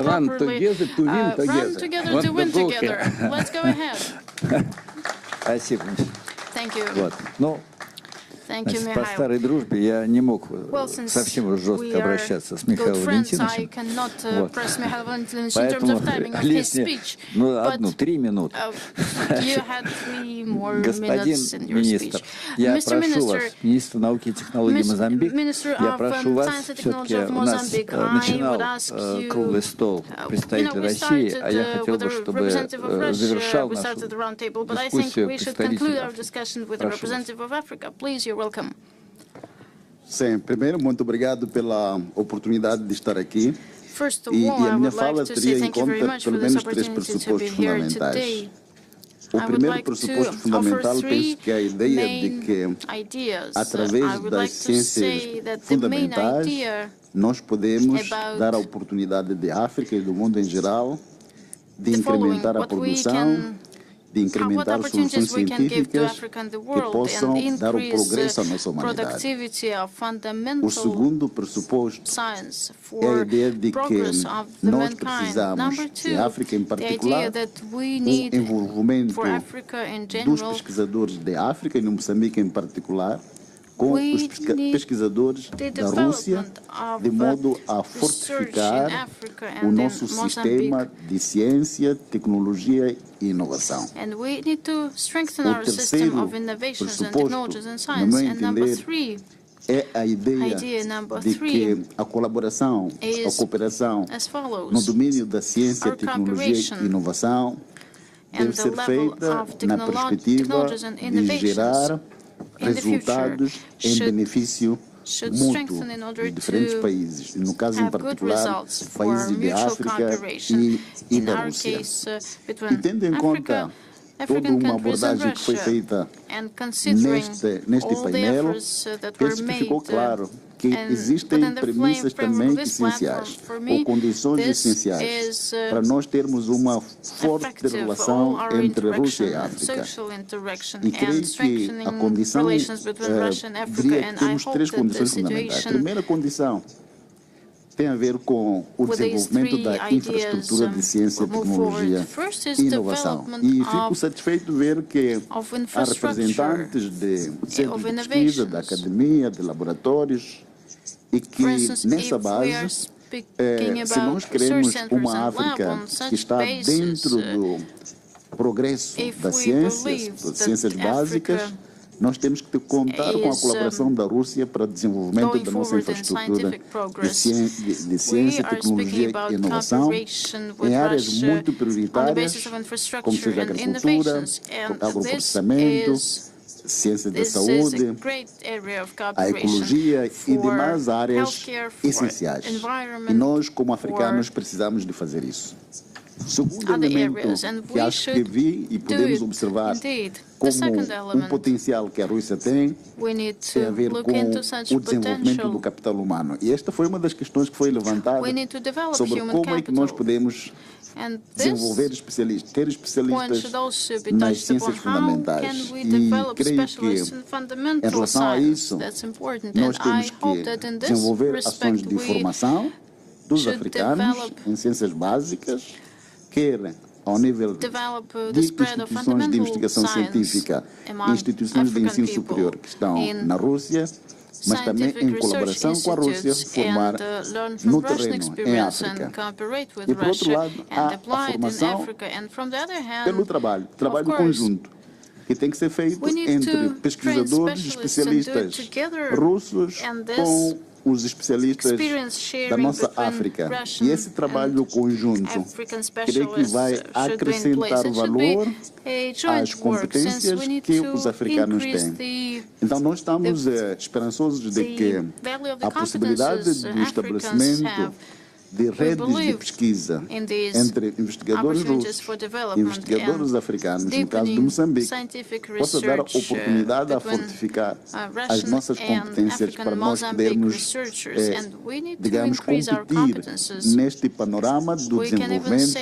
run together to win together. Let's go ahead. Спасибо. Thank you. Вот. Ну, значит, по старой дружбе я не мог совсем жестко обращаться с Михаилом Валентиновичем. Вот. Поэтому лишние, 3 минуты. Господин министр, я прошу вас, министр науки и технологий Мозамбик, я прошу вас, все-таки у нас начинал круглый стол представитель России, а я хотел бы, чтобы завершал нашу дискуссию представитель Африки. Sim, primeiro, muito obrigado pela oportunidade de estar aqui. First of all, I would like to say thank you very much for this opportunity to be here today. O primeiro pressuposto fundamental, penso que é a ideia de que, através das ciências fundamentais, nós podemos dar a oportunidade de África e do mundo em geral de incrementar a produção, de incrementar soluções científicas que possam dar o progresso à nossa humanidade. O segundo pressuposto é a ideia de que nós precisamos, em África em particular, o envolvimento dos pesquisadores de África e no Moçambique em particular, com os pesquisadores da Rússia, de modo a fortificar o nosso sistema de ciência, tecnologia e inovação. O terceiro pressuposto, no meu entender, é a ideia de que a colaboração, a cooperação no domínio da ciência, tecnologia e inovação deve ser feita na perspectiva de gerar resultados em benefício mútuo de diferentes países, no caso em particular, países de África e da Rússia. E tendo em conta toda uma abordagem que foi feita neste painel, penso que ficou claro que existem premissas também essenciais, ou condições essenciais, para nós termos uma forte relação entre a Rússia e a África. E creio que a condição, diria que temos 3 condições fundamentais. A primeira condição tem a ver com o desenvolvimento da infraestrutura de ciência, tecnologia e inovação. E fico satisfeito de ver que há representantes de centros de pesquisa, da academia, de laboratórios, e que nessa base, se nós queremos uma África que está dentro do progresso das ciências básicas, nós temos que contar com a colaboração da Rússia para o desenvolvimento da nossa infraestrutura de ciência, tecnologia e inovação em áreas muito prioritárias, como seja a agricultura, agroprocessamento, ciência da saúde, a ecologia e demais áreas essenciais. E nós, como africanos, precisamos de fazer isso. O segundo elemento que acho que vi e podemos observar como um potencial que a Rússia tem a ver com o desenvolvimento do capital humano. E esta foi uma das questões que foi levantada sobre como é que nós podemos desenvolver especialistas, ter especialistas nas ciências fundamentais. E creio que, em relação a isso, nós temos que desenvolver ações de formação dos africanos em ciências básicas, quer ao nível de instituições de investigação científica e instituições de ensino superior que estão na Rússia, mas também em colaboração com a Rússia, formar no terreno, em África. E, por outro lado, há a formação pelo trabalho conjunto, que tem que ser feito entre pesquisadores, especialistas russos com os especialistas da nossa África. E esse trabalho conjunto, creio que vai acrescentar valor às competências que os africanos têm. Então, nós estamos esperançosos de que a possibilidade do estabelecimento de redes de pesquisa entre investigadores russos e investigadores africanos, no caso de Moçambique, possa dar a oportunidade a fortificar as nossas competências para nós podermos, digamos, competir neste panorama do desenvolvimento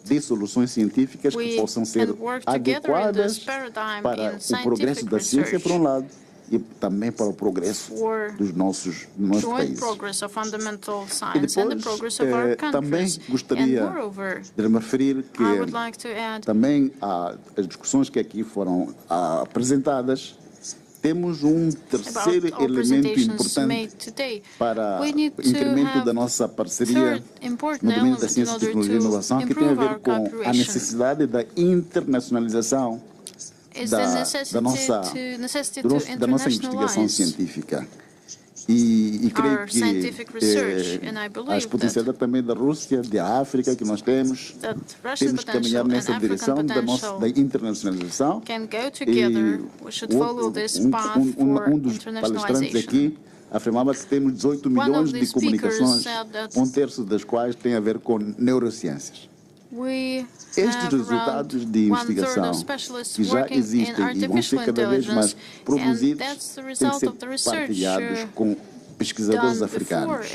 de soluções científicas que possam ser adequadas para o progresso da ciência, por um lado, e também para o progresso dos nossos países. E depois, também gostaria de me referir que também as discussões que aqui foram apresentadas, temos um terceiro elemento importante para o incremento da nossa parceria no domínio da ciência, tecnologia e inovação, que tem a ver com a necessidade da internacionalização da nossa investigação científica. E creio que as potencialidades também da Rússia, da África que nós temos que caminhar nessa direção da internacionalização. E um dos palestrantes aqui afirmava que temos 18 milhões de comunicações, um terço das quais tem a ver com neurociências. Estes resultados de investigação que já existem e vão ser cada vez mais produzidos têm que ser partilhados com pesquisadores africanos.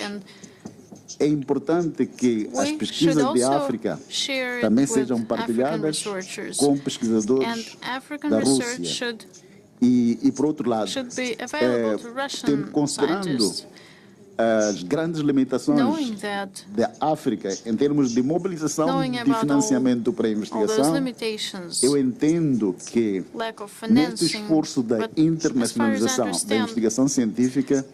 É importante que as pesquisas de África também sejam partilhadas com pesquisadores da Rússia. E por outro lado, considerando as grandes limitações da África em termos de mobilização de financiamento para a investigação, eu entendo que neste esforço da internacionalização da investigação científica,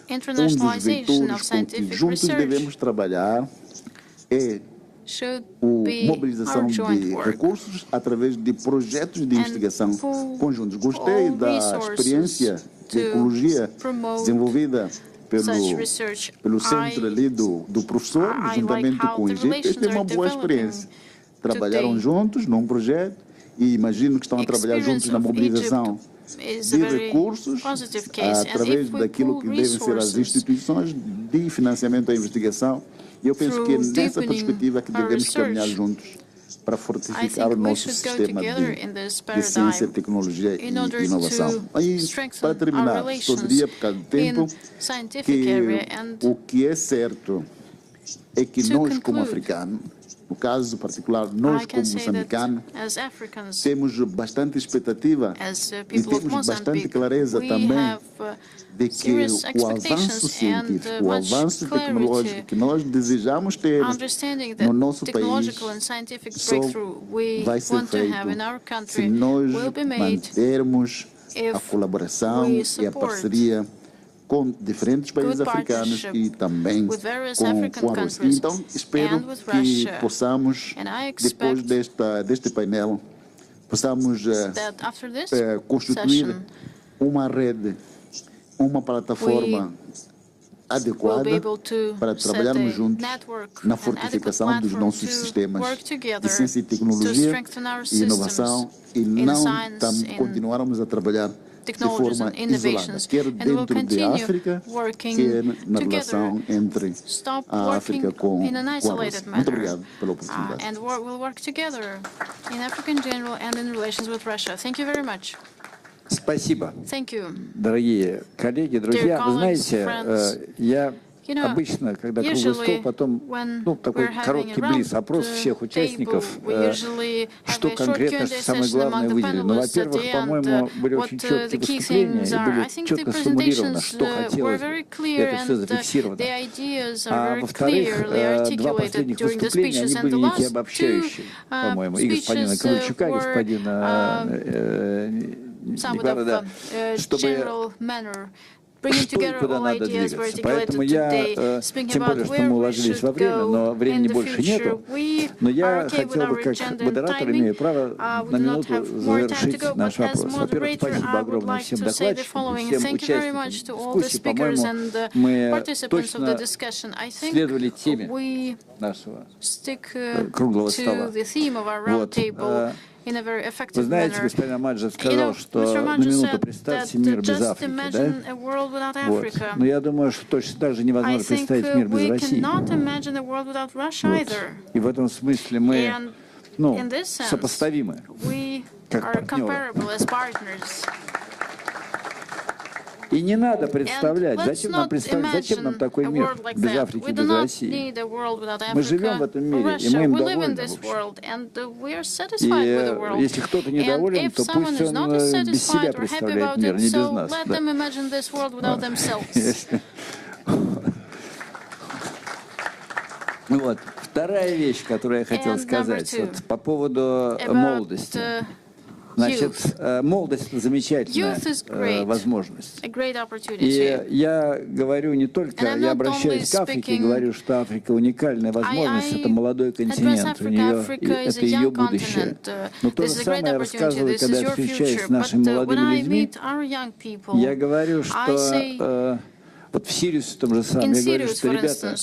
um dos vetores com que juntos devemos trabalhar é a mobilização de recursos através de projetos de investigação conjuntos. Gostei da experiência de ecologia desenvolvida pelo centro ali do professor, juntamente com o Egito. Esta é uma boa experiência. Trabalharam juntos num projeto e imagino que estão a trabalhar juntos na mobilização de recursos através daquilo que devem ser as instituições de financiamento à investigação. E eu penso que é nessa perspectiva que devemos caminhar juntos para fortificar o nosso sistema de ciência, tecnologia e inovação. Aí, para terminar, só diria, por causa do tempo, que o que é certo é que nós, como africanos, no caso particular, nós, como moçambicanos, temos bastante expectativa e temos bastante clareza também de que o avanço científico, o avanço tecnológico que nós desejamos ter no nosso país só vai ser feito se nós mantermos a colaboração e a parceria com diferentes países africanos e também com a Rússia. Então, espero que possamos, depois deste painel, possamos constituir uma rede, uma plataforma adequada para trabalharmos juntos na fortificação dos nossos sistemas de ciência e tecnologia e inovação e não continuarmos a trabalhar de forma isolada, quer dentro da África, quer na relação entre a África com a Rússia. Muito obrigado pela oportunidade. Спасибо. Дорогие коллеги, друзья, вы знаете, я обычно, когда круглый стол, потом такой короткий блиц-опрос всех участников, что конкретно, что самое главное выделили. Но, во-первых, по-моему, были очень четкие выступления и были четко сформулировано, что хотелось бы, и это все зафиксировано. А во-вторых, два последних выступления, они были некие обобщающие, по-моему, и господина Ковальчука, и господина Николая, чтобы что и куда надо двигаться. Поэтому я, тем более, что мы уложились во время, но времени больше нету, но я хотел бы, как модератор, имею право на минуту завершить наш вопрос. Во-первых, спасибо огромное всем докладчикам, всем участникам дискуссии. По-моему, мы точно следовали теме нашего круглого стола. Вот. in a very Вы effective знаете, manner. господин Амаджи сказал, что на минуту представьте мир без Африки, да? Вот. Но я думаю, что точно так же невозможно представить мир без России. Вот. И в этом смысле мы, сопоставимы как партнеры. И не надо представлять, зачем нам такой мир без Африки, без России. Мы живем в этом мире, и мы им довольны. И если кто-то недоволен, то пусть он без себя представляет мир, не без нас. Вот. Вторая вещь, которую я хотел сказать, вот, по поводу молодости. Значит, молодость – это замечательная возможность. И я говорю не только, я обращаюсь к Африке, говорю, что Африка уникальная возможность, это молодой континент, это ее будущее. Но то же самое я рассказываю, когда я встречаюсь с нашими молодыми людьми, я говорю, что вот в Сириусе том же самом, я говорю, что, ребята,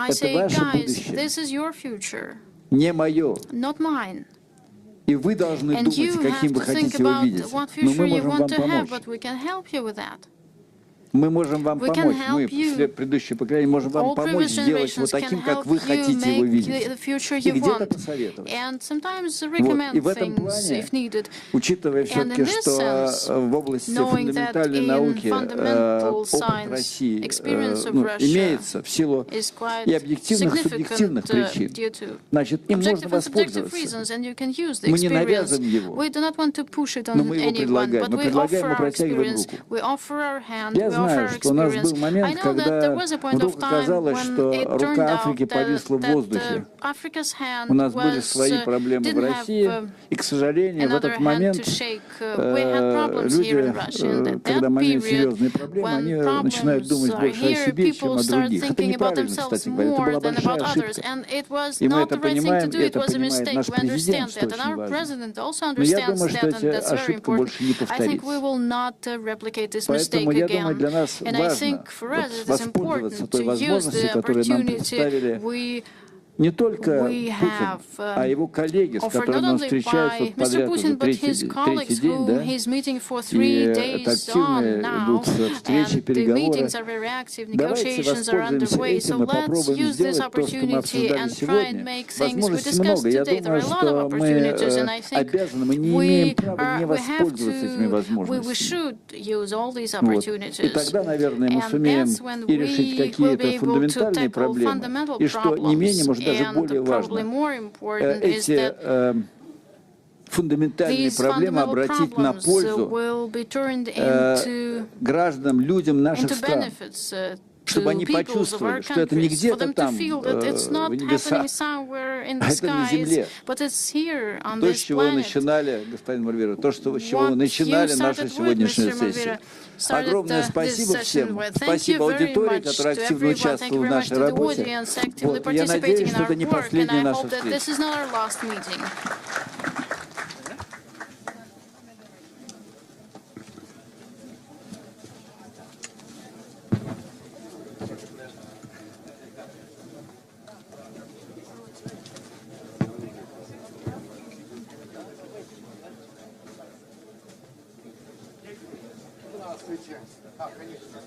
это ваше будущее, не мое. И вы должны думать, каким вы хотите его видеть. Но мы можем вам помочь. Мы можем вам помочь. Мы, предыдущее поколение, можем вам помочь сделать вот таким, как вы хотите его видеть. И где-то посоветовать. Вот. И в этом плане, учитывая все-таки, что в области фундаментальной науки опыт России имеется в силу и объективных, и субъективных причин, значит, им можно воспользоваться. Мы не навязываем его, но мы его предлагаем. Мы предлагаем, мы протягиваем руку. Я знаю, что у нас был момент, когда вдруг оказалось, что рука Африки повисла в воздухе. У нас были свои проблемы в России, и, к сожалению, в этот момент люди, когда момент серьезные проблемы, они начинают думать больше о себе, чем о других. Это неправильно, кстати говоря, это была большая ошибка. И мы это понимаем, и это понимает наш президент, что очень важно. Но я думаю, что эта ошибка больше не повторится. Поэтому я думаю, для нас важно воспользоваться той возможностью, которую нам представили не только Путин, а его коллеги, с которыми он встречается подряд уже третий день, да? И это активные идут встречи, переговоры. Давайте воспользуемся этим и попробуем сделать то, что мы обсуждали сегодня. Возможностей много. Я думаю, что мы обязаны, мы не имеем права не воспользоваться этими возможностями. Вот. И тогда, наверное, мы сумеем и решить какие-то фундаментальные проблемы, и что не менее, может, даже более важно, эти фундаментальные проблемы обратить на пользу гражданам, людям наших стран, чтобы они почувствовали, что это не где-то там, в небесах, а это на земле. То, с чего вы начинали, господин Марвера, то, с чего вы начинали нашу сегодняшнюю сессию. Огромное спасибо всем. Спасибо аудитории, которая активно участвовала в нашей работе. Вот. Я надеюсь, что это не последняя наша встреча. Здравствуйте. Конечно.